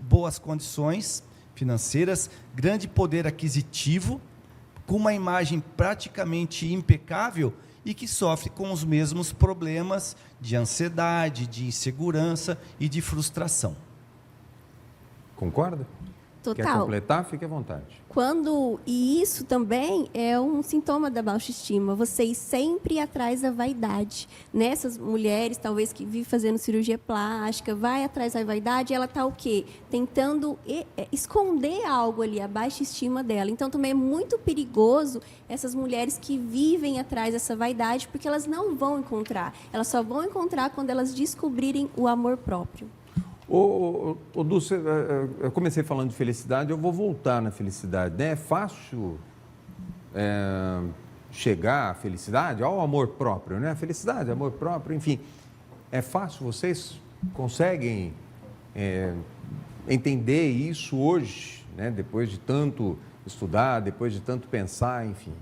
boas condições financeiras, grande poder aquisitivo, com uma imagem praticamente impecável e que sofre com os mesmos problemas de ansiedade, de insegurança e de frustração. Concorda? Total. Quer completar? Fique à vontade. E isso também é um sintoma da baixa estima. Você ir sempre atrás da vaidade. Nessas mulheres, talvez, que vivem fazendo cirurgia plástica, vai atrás da vaidade, ela está o quê? Tentando esconder algo ali, a baixa estima dela. Então, também é muito perigoso essas mulheres que vivem atrás dessa vaidade, porque elas não vão encontrar. Elas só vão encontrar quando elas descobrirem o amor próprio. Dulce, eu comecei falando de felicidade, eu vou voltar na felicidade, né? É fácil chegar à felicidade, ao amor próprio, né? Felicidade, amor próprio, enfim. É fácil? Vocês conseguem entender isso hoje, né? Depois de tanto estudar, depois de tanto pensar, enfim.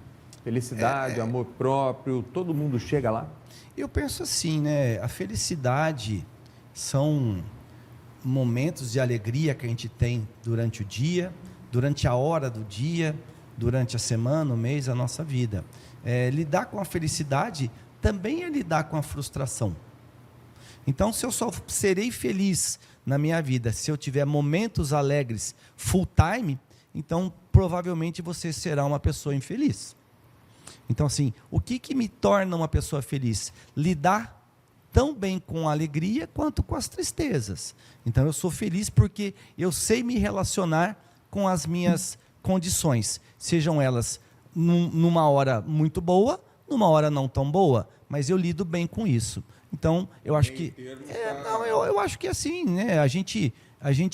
Felicidade, amor próprio, todo mundo chega lá? Eu penso assim, né? A felicidade são momentos de alegria que a gente tem durante o dia, durante a hora do dia, durante a semana, o mês, a nossa vida. Lidar com a felicidade também é lidar com a frustração. Então, se eu só serei feliz na minha vida se eu tiver momentos alegres full time, então provavelmente você será uma pessoa infeliz. Então, assim, o que me torna uma pessoa feliz? Lidar tão bem com a alegria quanto com as tristezas. Então, eu sou feliz porque eu sei me relacionar com as minhas condições, sejam elas numa hora muito boa, numa hora não tão boa, mas eu lido bem com isso. Então, eu acho que eu acho que assim, né? A gente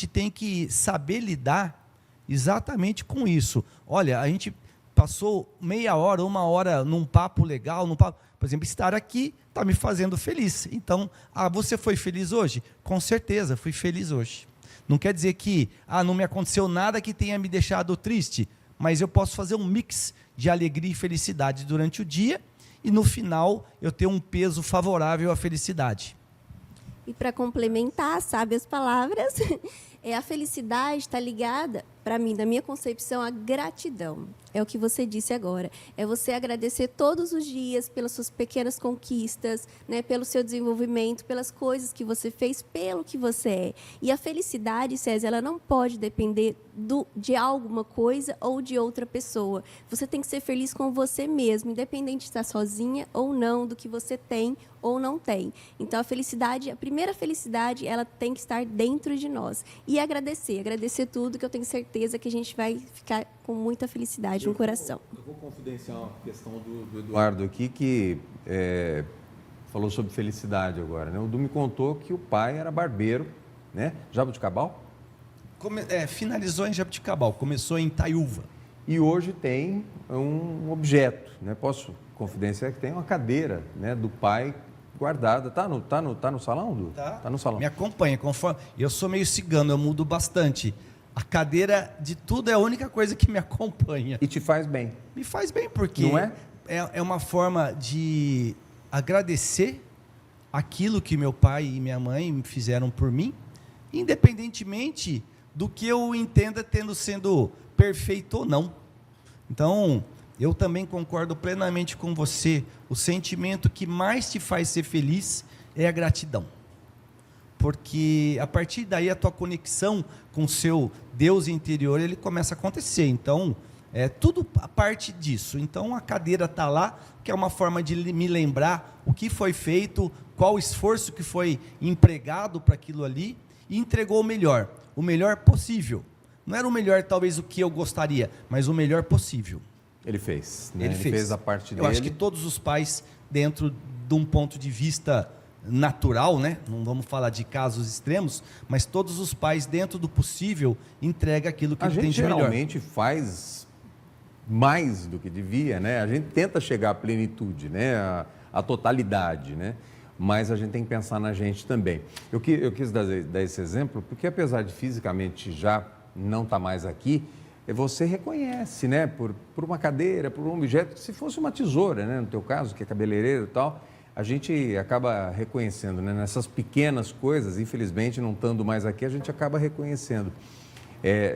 tem que saber lidar exatamente com isso. Olha, a gente passou meia hora, uma hora num papo legal, por exemplo, estar aqui está me fazendo feliz. Então, você foi feliz hoje? Com certeza, fui feliz hoje. Não quer dizer que não me aconteceu nada que tenha me deixado triste, mas eu posso fazer um mix de alegria e felicidade durante o dia e no final eu ter um peso favorável à felicidade. E para complementar, sabe as palavras, a felicidade está ligada, para mim, da minha concepção, à gratidão. É o que você disse agora. É você agradecer todos os dias pelas suas pequenas conquistas, né, pelo seu desenvolvimento, pelas coisas que você fez, pelo que você é. E a felicidade, César, ela não pode depender de alguma coisa ou de outra pessoa. Você tem que ser feliz com você mesmo, independente de estar sozinha ou não, do que você tem ou não tem. Então, a primeira felicidade, ela tem que estar dentro de nós. E agradecer tudo, que eu tenho certeza que a gente vai ficar com muita felicidade no coração. Eu vou confidenciar uma questão do Eduardo aqui, que falou sobre felicidade agora, né? O Du me contou que o pai era barbeiro, né? Jabuticabal? Finalizou em Jabuticabal, começou em Itaiúva. E hoje tem um objeto, né? Posso confidenciar que tem uma cadeira, né, do pai guardada. Tá no salão, Du? Tá no salão. Me acompanha, conforme. Eu sou meio cigano, eu mudo bastante. A cadeira de tudo é a única coisa que me acompanha. E te faz bem. Me faz bem, porque não é? É uma forma de agradecer aquilo que meu pai e minha mãe fizeram por mim, independentemente do que eu entenda sendo perfeito ou não. Então, eu também concordo plenamente com você. O sentimento que mais te faz ser feliz é a gratidão. Porque a partir daí a tua conexão com o seu Deus interior, ele começa a acontecer. Então, é tudo a parte disso. Então, a cadeira está lá, que é uma forma de me lembrar o que foi feito, qual o esforço que foi empregado para aquilo ali, e entregou o melhor possível. Não era o melhor, talvez, o que eu gostaria, mas o melhor possível. Ele fez, né? Ele fez a parte dele. Eu acho que todos os pais, dentro de um ponto de vista natural, né? Não vamos falar de casos extremos, mas todos os pais, dentro do possível, entregam aquilo que ele tem de melhor. A gente geralmente faz mais do que devia, né? A gente tenta chegar à plenitude, né? À totalidade, né? Mas a gente tem que pensar na gente também. Eu quis dar esse exemplo porque, apesar de fisicamente já não estar mais aqui, você reconhece, né? Por uma cadeira, por um objeto, se fosse uma tesoura, né? No teu caso, que é cabeleireiro e tal, a gente acaba reconhecendo, né? Nessas pequenas coisas, infelizmente, não estando mais aqui, a gente acaba reconhecendo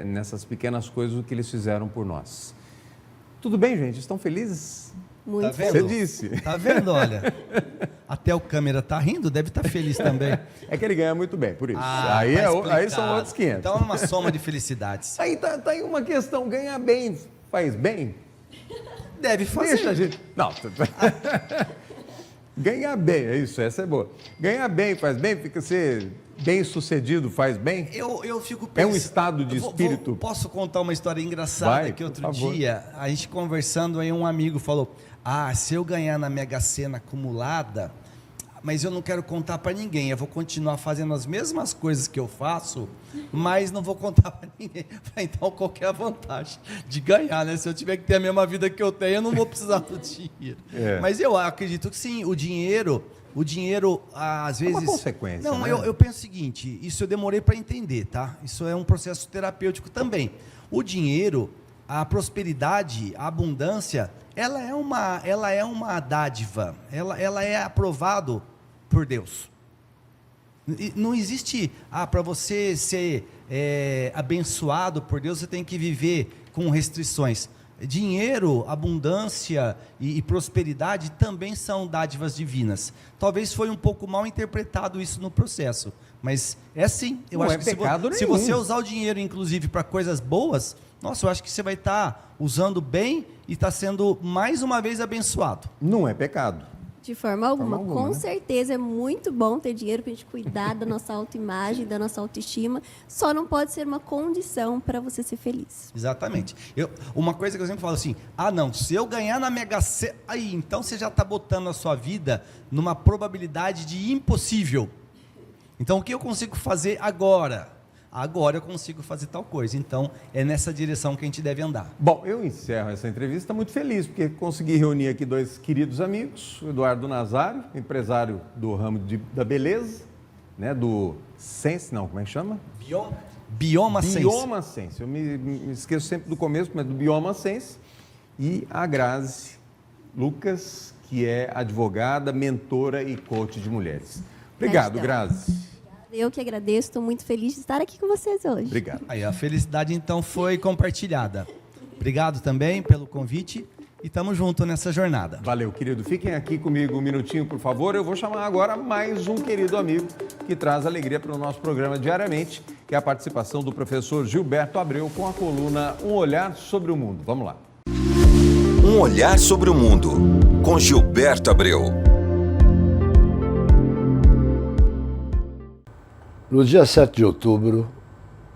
nessas pequenas coisas o que eles fizeram por nós. Tudo bem, gente? Estão felizes? Muito feliz. Você disse. Tá vendo, olha? Até o câmera tá rindo, deve estar feliz também. É que ele ganha muito bem, por isso. Aí são outros 500. Então é uma soma de felicidades. Aí tá aí uma questão, ganhar bem faz bem? Deve fazer. Deixa a gente... Não. Ganhar bem, é isso, essa é boa. Ganhar bem faz bem, fica ser bem sucedido faz bem? Eu fico pensando... É um estado de espírito. Posso contar uma história engraçada que outro dia, a gente conversando, aí um amigo falou, se eu ganhar na Mega Sena acumulada, mas eu não quero contar para ninguém, eu vou continuar fazendo as mesmas coisas que eu faço, mas não vou contar para ninguém. Então, qual que é a vantagem de ganhar, né? Se eu tiver que ter a mesma vida que eu tenho, eu não vou precisar do dinheiro. Mas eu acredito que sim, o dinheiro, às vezes... É uma consequência, Não, né? eu penso o seguinte, isso eu demorei para entender, tá? Isso é um processo terapêutico também. O dinheiro, a prosperidade, a abundância, ela é uma dádiva, ela é aprovado por Deus. Não existe, para você ser abençoado por Deus, você tem que viver com restrições. Dinheiro, abundância e prosperidade também são dádivas divinas. Talvez foi um pouco mal interpretado isso no processo, mas é assim. Eu acho que se você usar o dinheiro, inclusive, para coisas boas, nossa, eu acho que você vai estar usando bem e está sendo mais uma vez abençoado. Não é pecado. De forma alguma. Com né? certeza é muito bom ter dinheiro para a gente cuidar da nossa autoimagem, da nossa autoestima. Só não pode ser uma condição para você ser feliz. Exatamente. Uma coisa que eu sempre falo assim, não, se eu ganhar na Mega Sena, aí então você já está botando a sua vida numa probabilidade de impossível. Então o que eu consigo fazer agora? Agora eu consigo fazer tal coisa. Então, é nessa direção que a gente deve andar. Bom, eu encerro essa entrevista muito feliz, porque consegui reunir aqui dois queridos amigos, o Eduardo Nazário, empresário do ramo da beleza, né, do Sense, não, como é que chama? Bioma Sense. Bioma Sense. Eu me esqueço sempre do começo, mas do Bioma Sense. E a Grazi Lucas, que é advogada, mentora e coach de mulheres. Obrigado, Grazi. Eu que agradeço, estou muito feliz de estar aqui com vocês hoje. Obrigado. Aí, a felicidade, então, foi compartilhada. Obrigado também pelo convite e estamos juntos nessa jornada. Valeu, querido. Fiquem aqui comigo um minutinho, por favor. Eu vou chamar agora mais um querido amigo que traz alegria para o nosso programa diariamente, que é a participação do professor Gilberto Abreu com a coluna Um Olhar sobre o Mundo. Vamos lá. Um Olhar sobre o Mundo, com Gilberto Abreu. No dia 7 de outubro,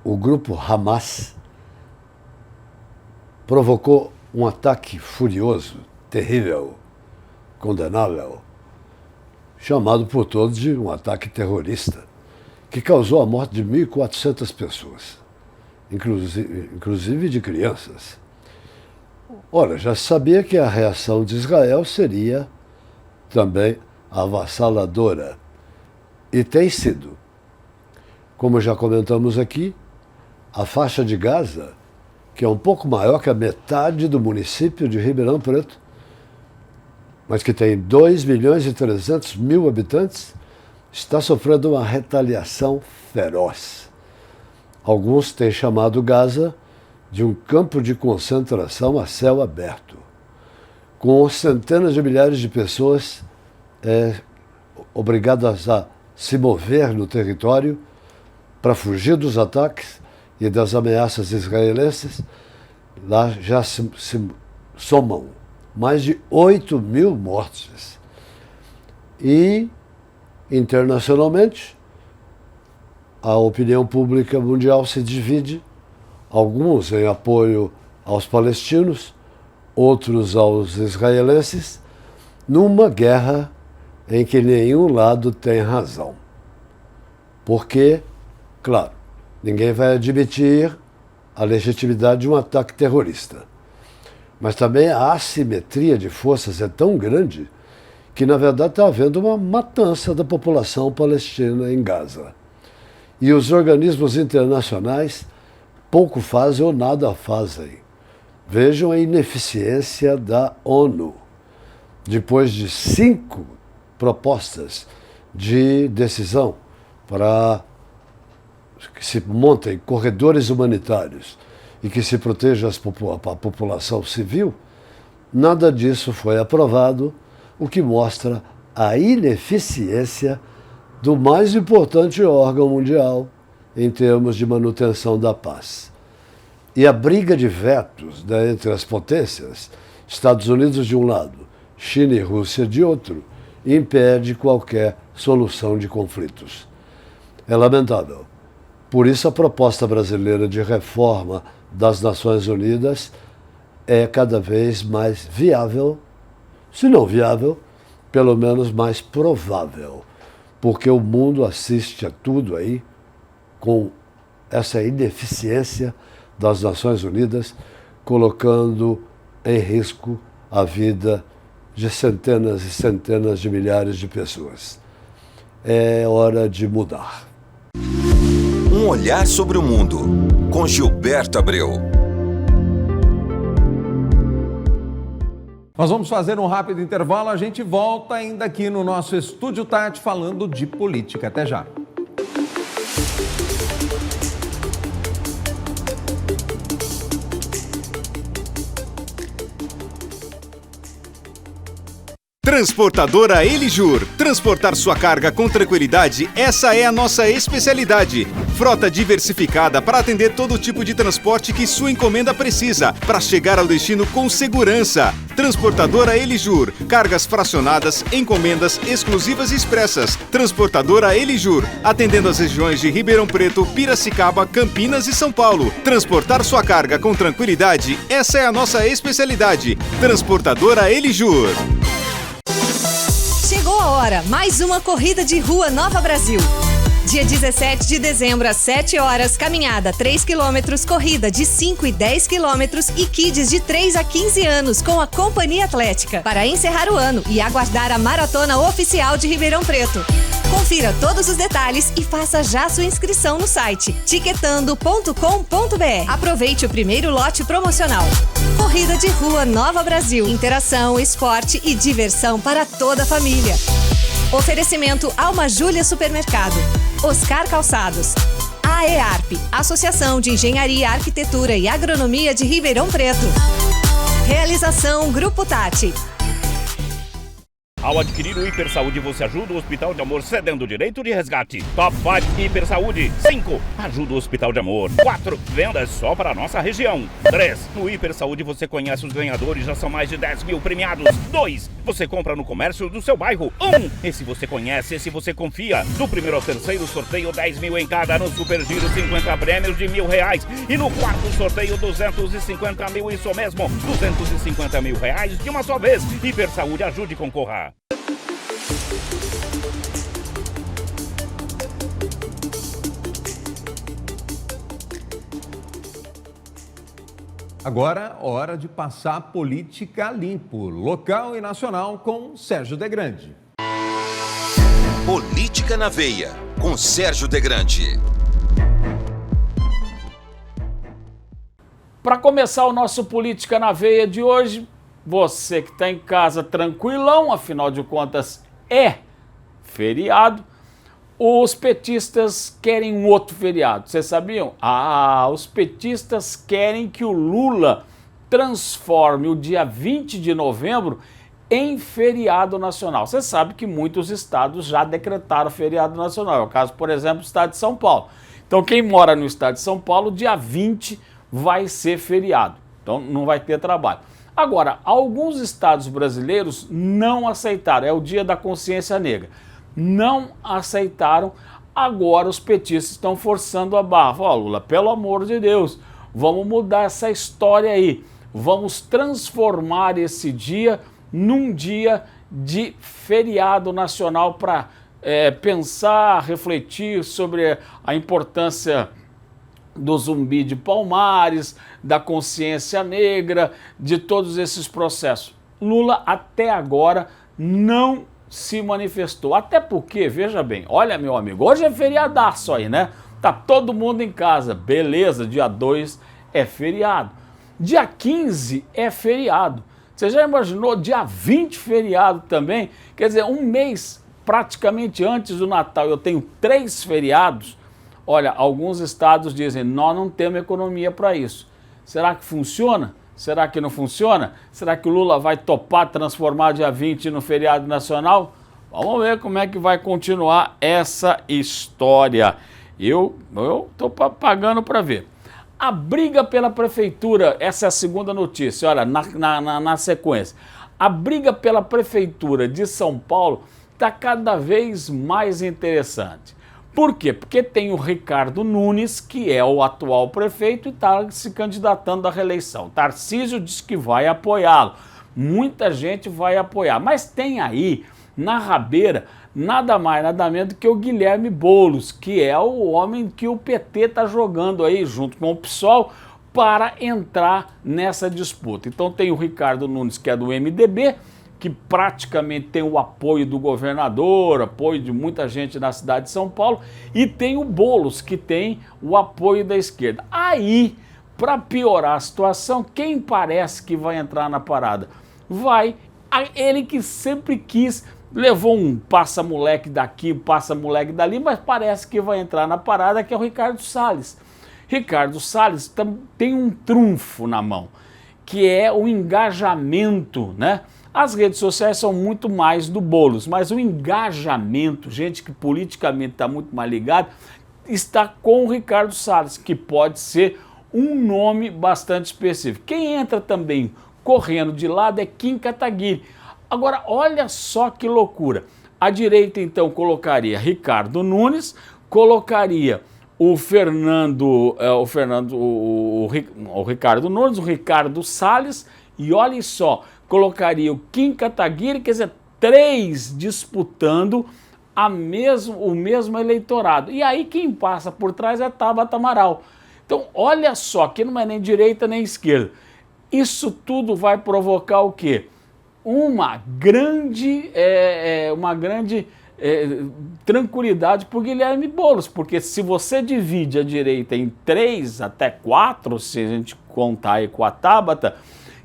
o grupo Hamas provocou um ataque furioso, terrível, condenável, chamado por todos de um ataque terrorista, que causou a morte de 1.400 pessoas, inclusive de crianças. Ora, já se sabia que a reação de Israel seria também avassaladora. E tem sido. Como já comentamos aqui, a faixa de Gaza, que é um pouco maior que a metade do município de Ribeirão Preto, mas que tem 2.300.000 habitantes, está sofrendo uma retaliação feroz. Alguns têm chamado Gaza de um campo de concentração a céu aberto, com centenas de milhares de pessoas obrigadas a se mover no território para fugir dos ataques e das ameaças israelenses. Lá já se somam mais de 8.000 mortes. E, internacionalmente, a opinião pública mundial se divide, alguns em apoio aos palestinos, outros aos israelenses, numa guerra em que nenhum lado tem razão. Porque, claro, ninguém vai admitir a legitimidade de um ataque terrorista. Mas também a assimetria de forças é tão grande que, na verdade, está havendo uma matança da população palestina em Gaza. E os organismos internacionais pouco fazem ou nada fazem. Vejam a ineficiência da ONU. Depois de 5 propostas de decisão para que se montem corredores humanitários e que se proteja a população civil, nada disso foi aprovado, o que mostra a ineficiência do mais importante órgão mundial em termos de manutenção da paz. E a briga de vetos entre as potências, Estados Unidos de um lado, China e Rússia de outro, impede qualquer solução de conflitos. É lamentável. Por isso, a proposta brasileira de reforma das Nações Unidas é cada vez mais viável, se não viável, pelo menos mais provável, porque o mundo assiste a tudo aí com essa ineficiência das Nações Unidas, colocando em risco a vida de centenas e centenas de milhares de pessoas. É hora de mudar. Um olhar sobre o mundo, com Gilberto Abreu. Nós vamos fazer um rápido intervalo, a gente volta ainda aqui no nosso Estúdio Tati falando de política. Até já. Transportadora Elijur. Transportar sua carga com tranquilidade, essa é a nossa especialidade. Frota diversificada para atender todo tipo de transporte que sua encomenda precisa, para chegar ao destino com segurança. Transportadora Elijur. Cargas fracionadas, encomendas exclusivas e expressas. Transportadora Elijur. Atendendo as regiões de Ribeirão Preto, Piracicaba, Campinas e São Paulo. Transportar sua carga com tranquilidade, essa é a nossa especialidade. Transportadora Elijur. Chegou a hora, mais uma corrida de rua Nova Brasil. Dia 17 de dezembro, às 7 horas, caminhada 3 km, corrida de 5 e 10 km e kids de 3 a 15 anos com a Companhia Atlética, para encerrar o ano e aguardar a maratona oficial de Ribeirão Preto. Confira todos os detalhes e faça já sua inscrição no site tiquetando.com.br. Aproveite o primeiro lote promocional. Corrida de Rua Nova Brasil. Interação, esporte e diversão para toda a família. Oferecimento Alma Júlia Supermercado. Oscar Calçados. AEARP, Associação de Engenharia, Arquitetura e Agronomia de Ribeirão Preto. Realização Grupo Tati. Ao adquirir o Hiper Saúde, você ajuda o Hospital de Amor cedendo o direito de resgate. Top 5 Hiper Saúde. 5. Ajuda o Hospital de Amor. 4. Vendas só para a nossa região. 3. No Hiper Saúde você conhece os ganhadores, já são mais de 10 mil premiados. 2. Você compra no comércio do seu bairro. 1. Esse você conhece, esse você confia. Do primeiro ao terceiro sorteio 10 mil em cada. No Super Giro 50 prêmios de R$1.000. E no quarto sorteio 250 mil, isso mesmo. 250 mil reais de uma só vez. Hiper Saúde, ajude e concorra. Agora, hora de passar a política limpo, local e nacional, com Sérgio Degrande. Política na Veia, com Sérgio Degrande. Para começar o nosso Política na Veia de hoje, você que está em casa tranquilão, afinal de contas é feriado, os petistas querem um outro feriado. Vocês sabiam? Os petistas querem que o Lula transforme o dia 20 de novembro em feriado nacional. Você sabe que muitos estados já decretaram feriado nacional. É o caso, por exemplo, do estado de São Paulo. Então, quem mora no estado de São Paulo, dia 20 vai ser feriado. Então, não vai ter trabalho. Agora, alguns estados brasileiros não aceitaram. É o dia da consciência negra. Não aceitaram. Agora, os petistas estão forçando a barra. Ó, Lula, pelo amor de Deus, vamos mudar essa história aí. Vamos transformar esse dia num dia de feriado nacional para pensar, refletir sobre a importância do Zumbi de Palmares, da consciência negra, de todos esses processos. Lula até agora não se manifestou, até porque, veja bem, olha meu amigo, hoje é feriadaço aí, né? Tá todo mundo em casa, beleza, dia 2 é feriado, dia 15 é feriado. Você já imaginou dia 20 feriado também? Quer dizer, um mês praticamente antes do Natal eu tenho 3 feriados. Olha, alguns estados dizem, nós não temos economia para isso. Será que funciona? Será que não funciona? Será que o Lula vai topar transformar dia 20 no feriado nacional? Vamos ver como é que vai continuar essa história. Eu estou pagando para ver. A briga pela prefeitura, essa é a segunda notícia, olha, na sequência. A briga pela prefeitura de São Paulo está cada vez mais interessante. Por quê? Porque tem o Ricardo Nunes, que é o atual prefeito e está se candidatando à reeleição. Tarcísio diz que vai apoiá-lo. Muita gente vai apoiar. Mas tem aí, na rabeira, nada mais, nada menos do que o Guilherme Boulos, que é o homem que o PT está jogando aí, junto com o PSOL, para entrar nessa disputa. Então tem o Ricardo Nunes, que é do MDB, que praticamente tem o apoio do governador, apoio de muita gente na cidade de São Paulo, e tem o Boulos, que tem o apoio da esquerda. Aí, para piorar a situação, quem parece que vai entrar na parada? Vai ele que sempre quis, levou um passa-moleque daqui, passa-moleque dali, mas parece que vai entrar na parada, que é o Ricardo Salles. Ricardo Salles tem um trunfo na mão, que é o engajamento, né? As redes sociais são muito mais do Boulos, mas o engajamento, gente que politicamente está muito mais ligada, está com o Ricardo Salles, que pode ser um nome bastante específico. Quem entra também correndo de lado é Kim Kataguiri. Agora, olha só que loucura. A direita, então, colocaria Ricardo Nunes, colocaria o Ricardo Nunes, o Ricardo Salles, e olha só, colocaria o Kim Kataguiri, quer dizer, 3 disputando o mesmo eleitorado. E aí quem passa por trás é Tabata Amaral. Então, olha só, que não é nem direita nem esquerda. Isso tudo vai provocar o quê? Uma grande tranquilidade para o Guilherme Boulos, porque se você divide a direita em 3 até 4, se a gente contar aí com a Tabata,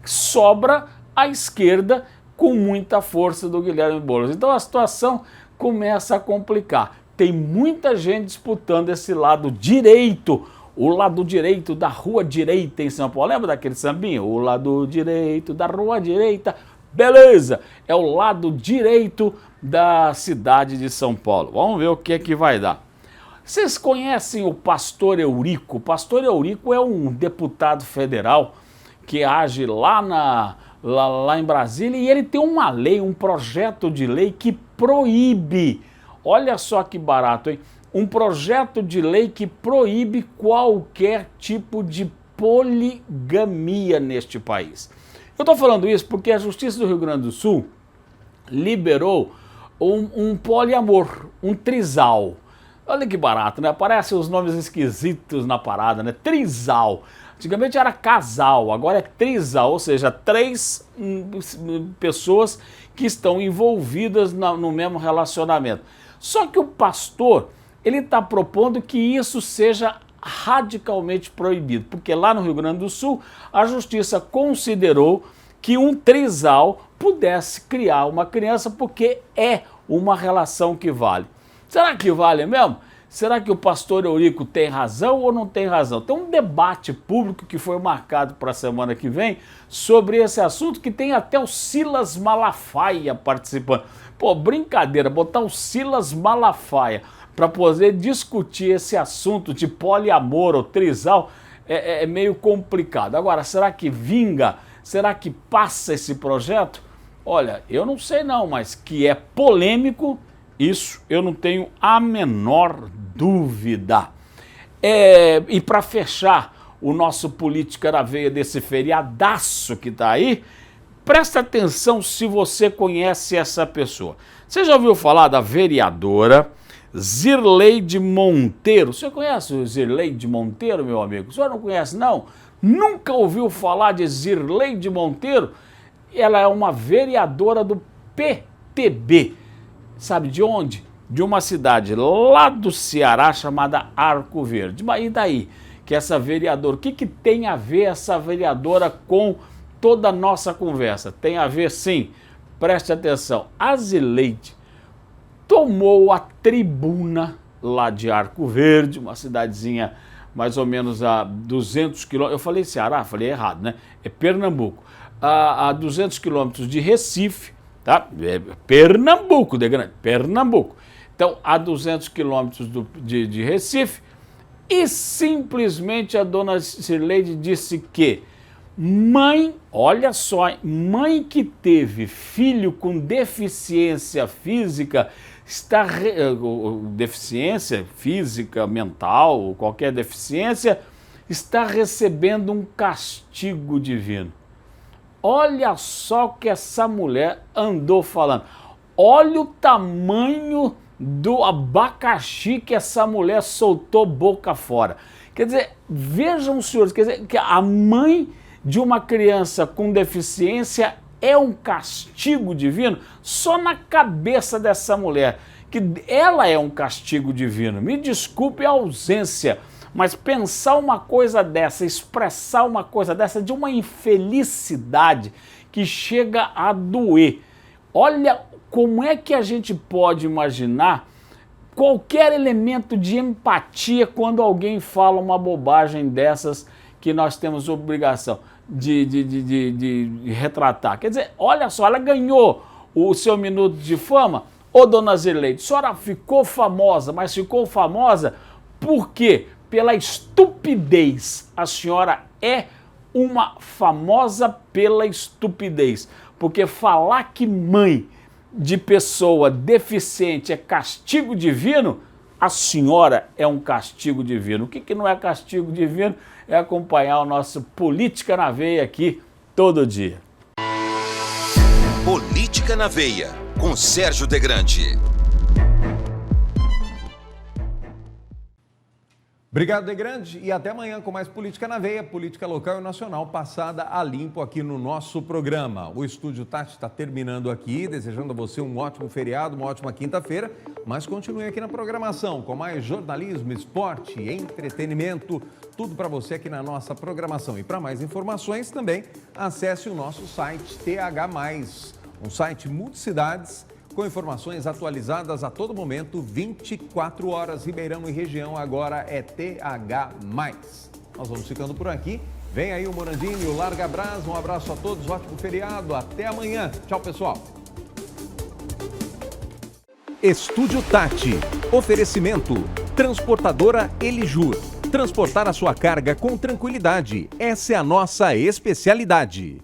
sobra a esquerda com muita força do Guilherme Boulos. Então a situação começa a complicar. Tem muita gente disputando esse lado direito, o lado direito da Rua Direita em São Paulo. Lembra daquele sambinho? O lado direito da Rua Direita. Beleza, é o lado direito da cidade de São Paulo. Vamos ver o que é que vai dar. Vocês conhecem o Pastor Eurico? O Pastor Eurico é um deputado federal que age lá em Brasília, e ele tem uma lei, um projeto de lei que proíbe, olha só que barato, hein? Um projeto de lei que proíbe qualquer tipo de poligamia neste país. Eu estou falando isso porque a Justiça do Rio Grande do Sul liberou um poliamor, um trisal. Olha que barato, né? Aparecem os nomes esquisitos na parada, né? Trisal. Antigamente era casal, agora é trisal, ou seja, 3 pessoas que estão envolvidas no mesmo relacionamento. Só que o pastor, ele está propondo que isso seja radicalmente proibido, porque lá no Rio Grande do Sul, a justiça considerou que um trisal pudesse criar uma criança, porque é uma relação que vale. Será que vale mesmo? Será que o pastor Eurico tem razão ou não tem razão? Tem um debate público que foi marcado para a semana que vem sobre esse assunto, que tem até o Silas Malafaia participando. Pô, brincadeira, botar o Silas Malafaia para poder discutir esse assunto de poliamor ou trisal é meio complicado. Agora, será que vinga? Será que passa esse projeto? Olha, eu não sei não, mas que é polêmico, isso eu não tenho a menor dúvida. E para fechar o nosso Política na Veia desse feriadaço que está aí, presta atenção se você conhece essa pessoa. Você já ouviu falar da vereadora Zirleide Monteiro? Você conhece o Zirleide Monteiro, meu amigo? O senhor não conhece, não? Nunca ouviu falar de Zirleide Monteiro? Ela é uma vereadora do PTB. Sabe de onde? De uma cidade lá do Ceará chamada Arco Verde. Mas e daí? Que essa vereadora, o que tem a ver essa vereadora com toda a nossa conversa? Tem a ver, sim. Preste atenção. A Zirleide tomou a tribuna lá de Arco Verde, uma cidadezinha mais ou menos a 200 quilômetros. Eu falei Ceará, falei errado, né? É Pernambuco. A 200 quilômetros de Recife, tá? É Pernambuco, de grande, Pernambuco. Então, a 200 quilômetros de Recife, e simplesmente a dona Zirleide disse que mãe, olha só, mãe que teve filho com deficiência física, deficiência física, mental, qualquer deficiência, está recebendo um castigo divino. Olha só o que essa mulher andou falando. Olha o tamanho do abacaxi que essa mulher soltou boca fora. Quer dizer, vejam, senhores, quer dizer, que a mãe de uma criança com deficiência é um castigo divino só na cabeça dessa mulher, que ela é um castigo divino. Me desculpe a ausência, mas pensar uma coisa dessa, expressar uma coisa dessa de uma infelicidade que chega a doer. Olha como é que a gente pode imaginar qualquer elemento de empatia quando alguém fala uma bobagem dessas que nós temos obrigação de retratar. Quer dizer, olha só, ela ganhou o seu minuto de fama. Ô, dona Zirleide, a senhora ficou famosa, mas ficou famosa por quê? Pela estupidez. A senhora é uma famosa pela estupidez. Porque falar que mãe de pessoa deficiente é castigo divino, a senhora é um castigo divino. O que não é castigo divino? É acompanhar o nosso Política na Veia aqui todo dia. Política na Veia, com Sérgio Degrande. Obrigado, Degrande, e até amanhã com mais Política na Veia, política local e nacional passada a limpo aqui no nosso programa. O Estúdio Tati está terminando aqui, desejando a você um ótimo feriado, uma ótima quinta-feira, mas continue aqui na programação com mais jornalismo, esporte, entretenimento, tudo para você aqui na nossa programação. E para mais informações também, acesse o nosso site TH+, um site multicidades, com informações atualizadas a todo momento, 24 horas, Ribeirão e região, agora é TH+. Nós vamos ficando por aqui. Vem aí o Morandinho e o Larga Brás. Um abraço a todos, ótimo feriado. Até amanhã. Tchau, pessoal. Estúdio Tati. Oferecimento. Transportadora Elijur. Transportar a sua carga com tranquilidade. Essa é a nossa especialidade.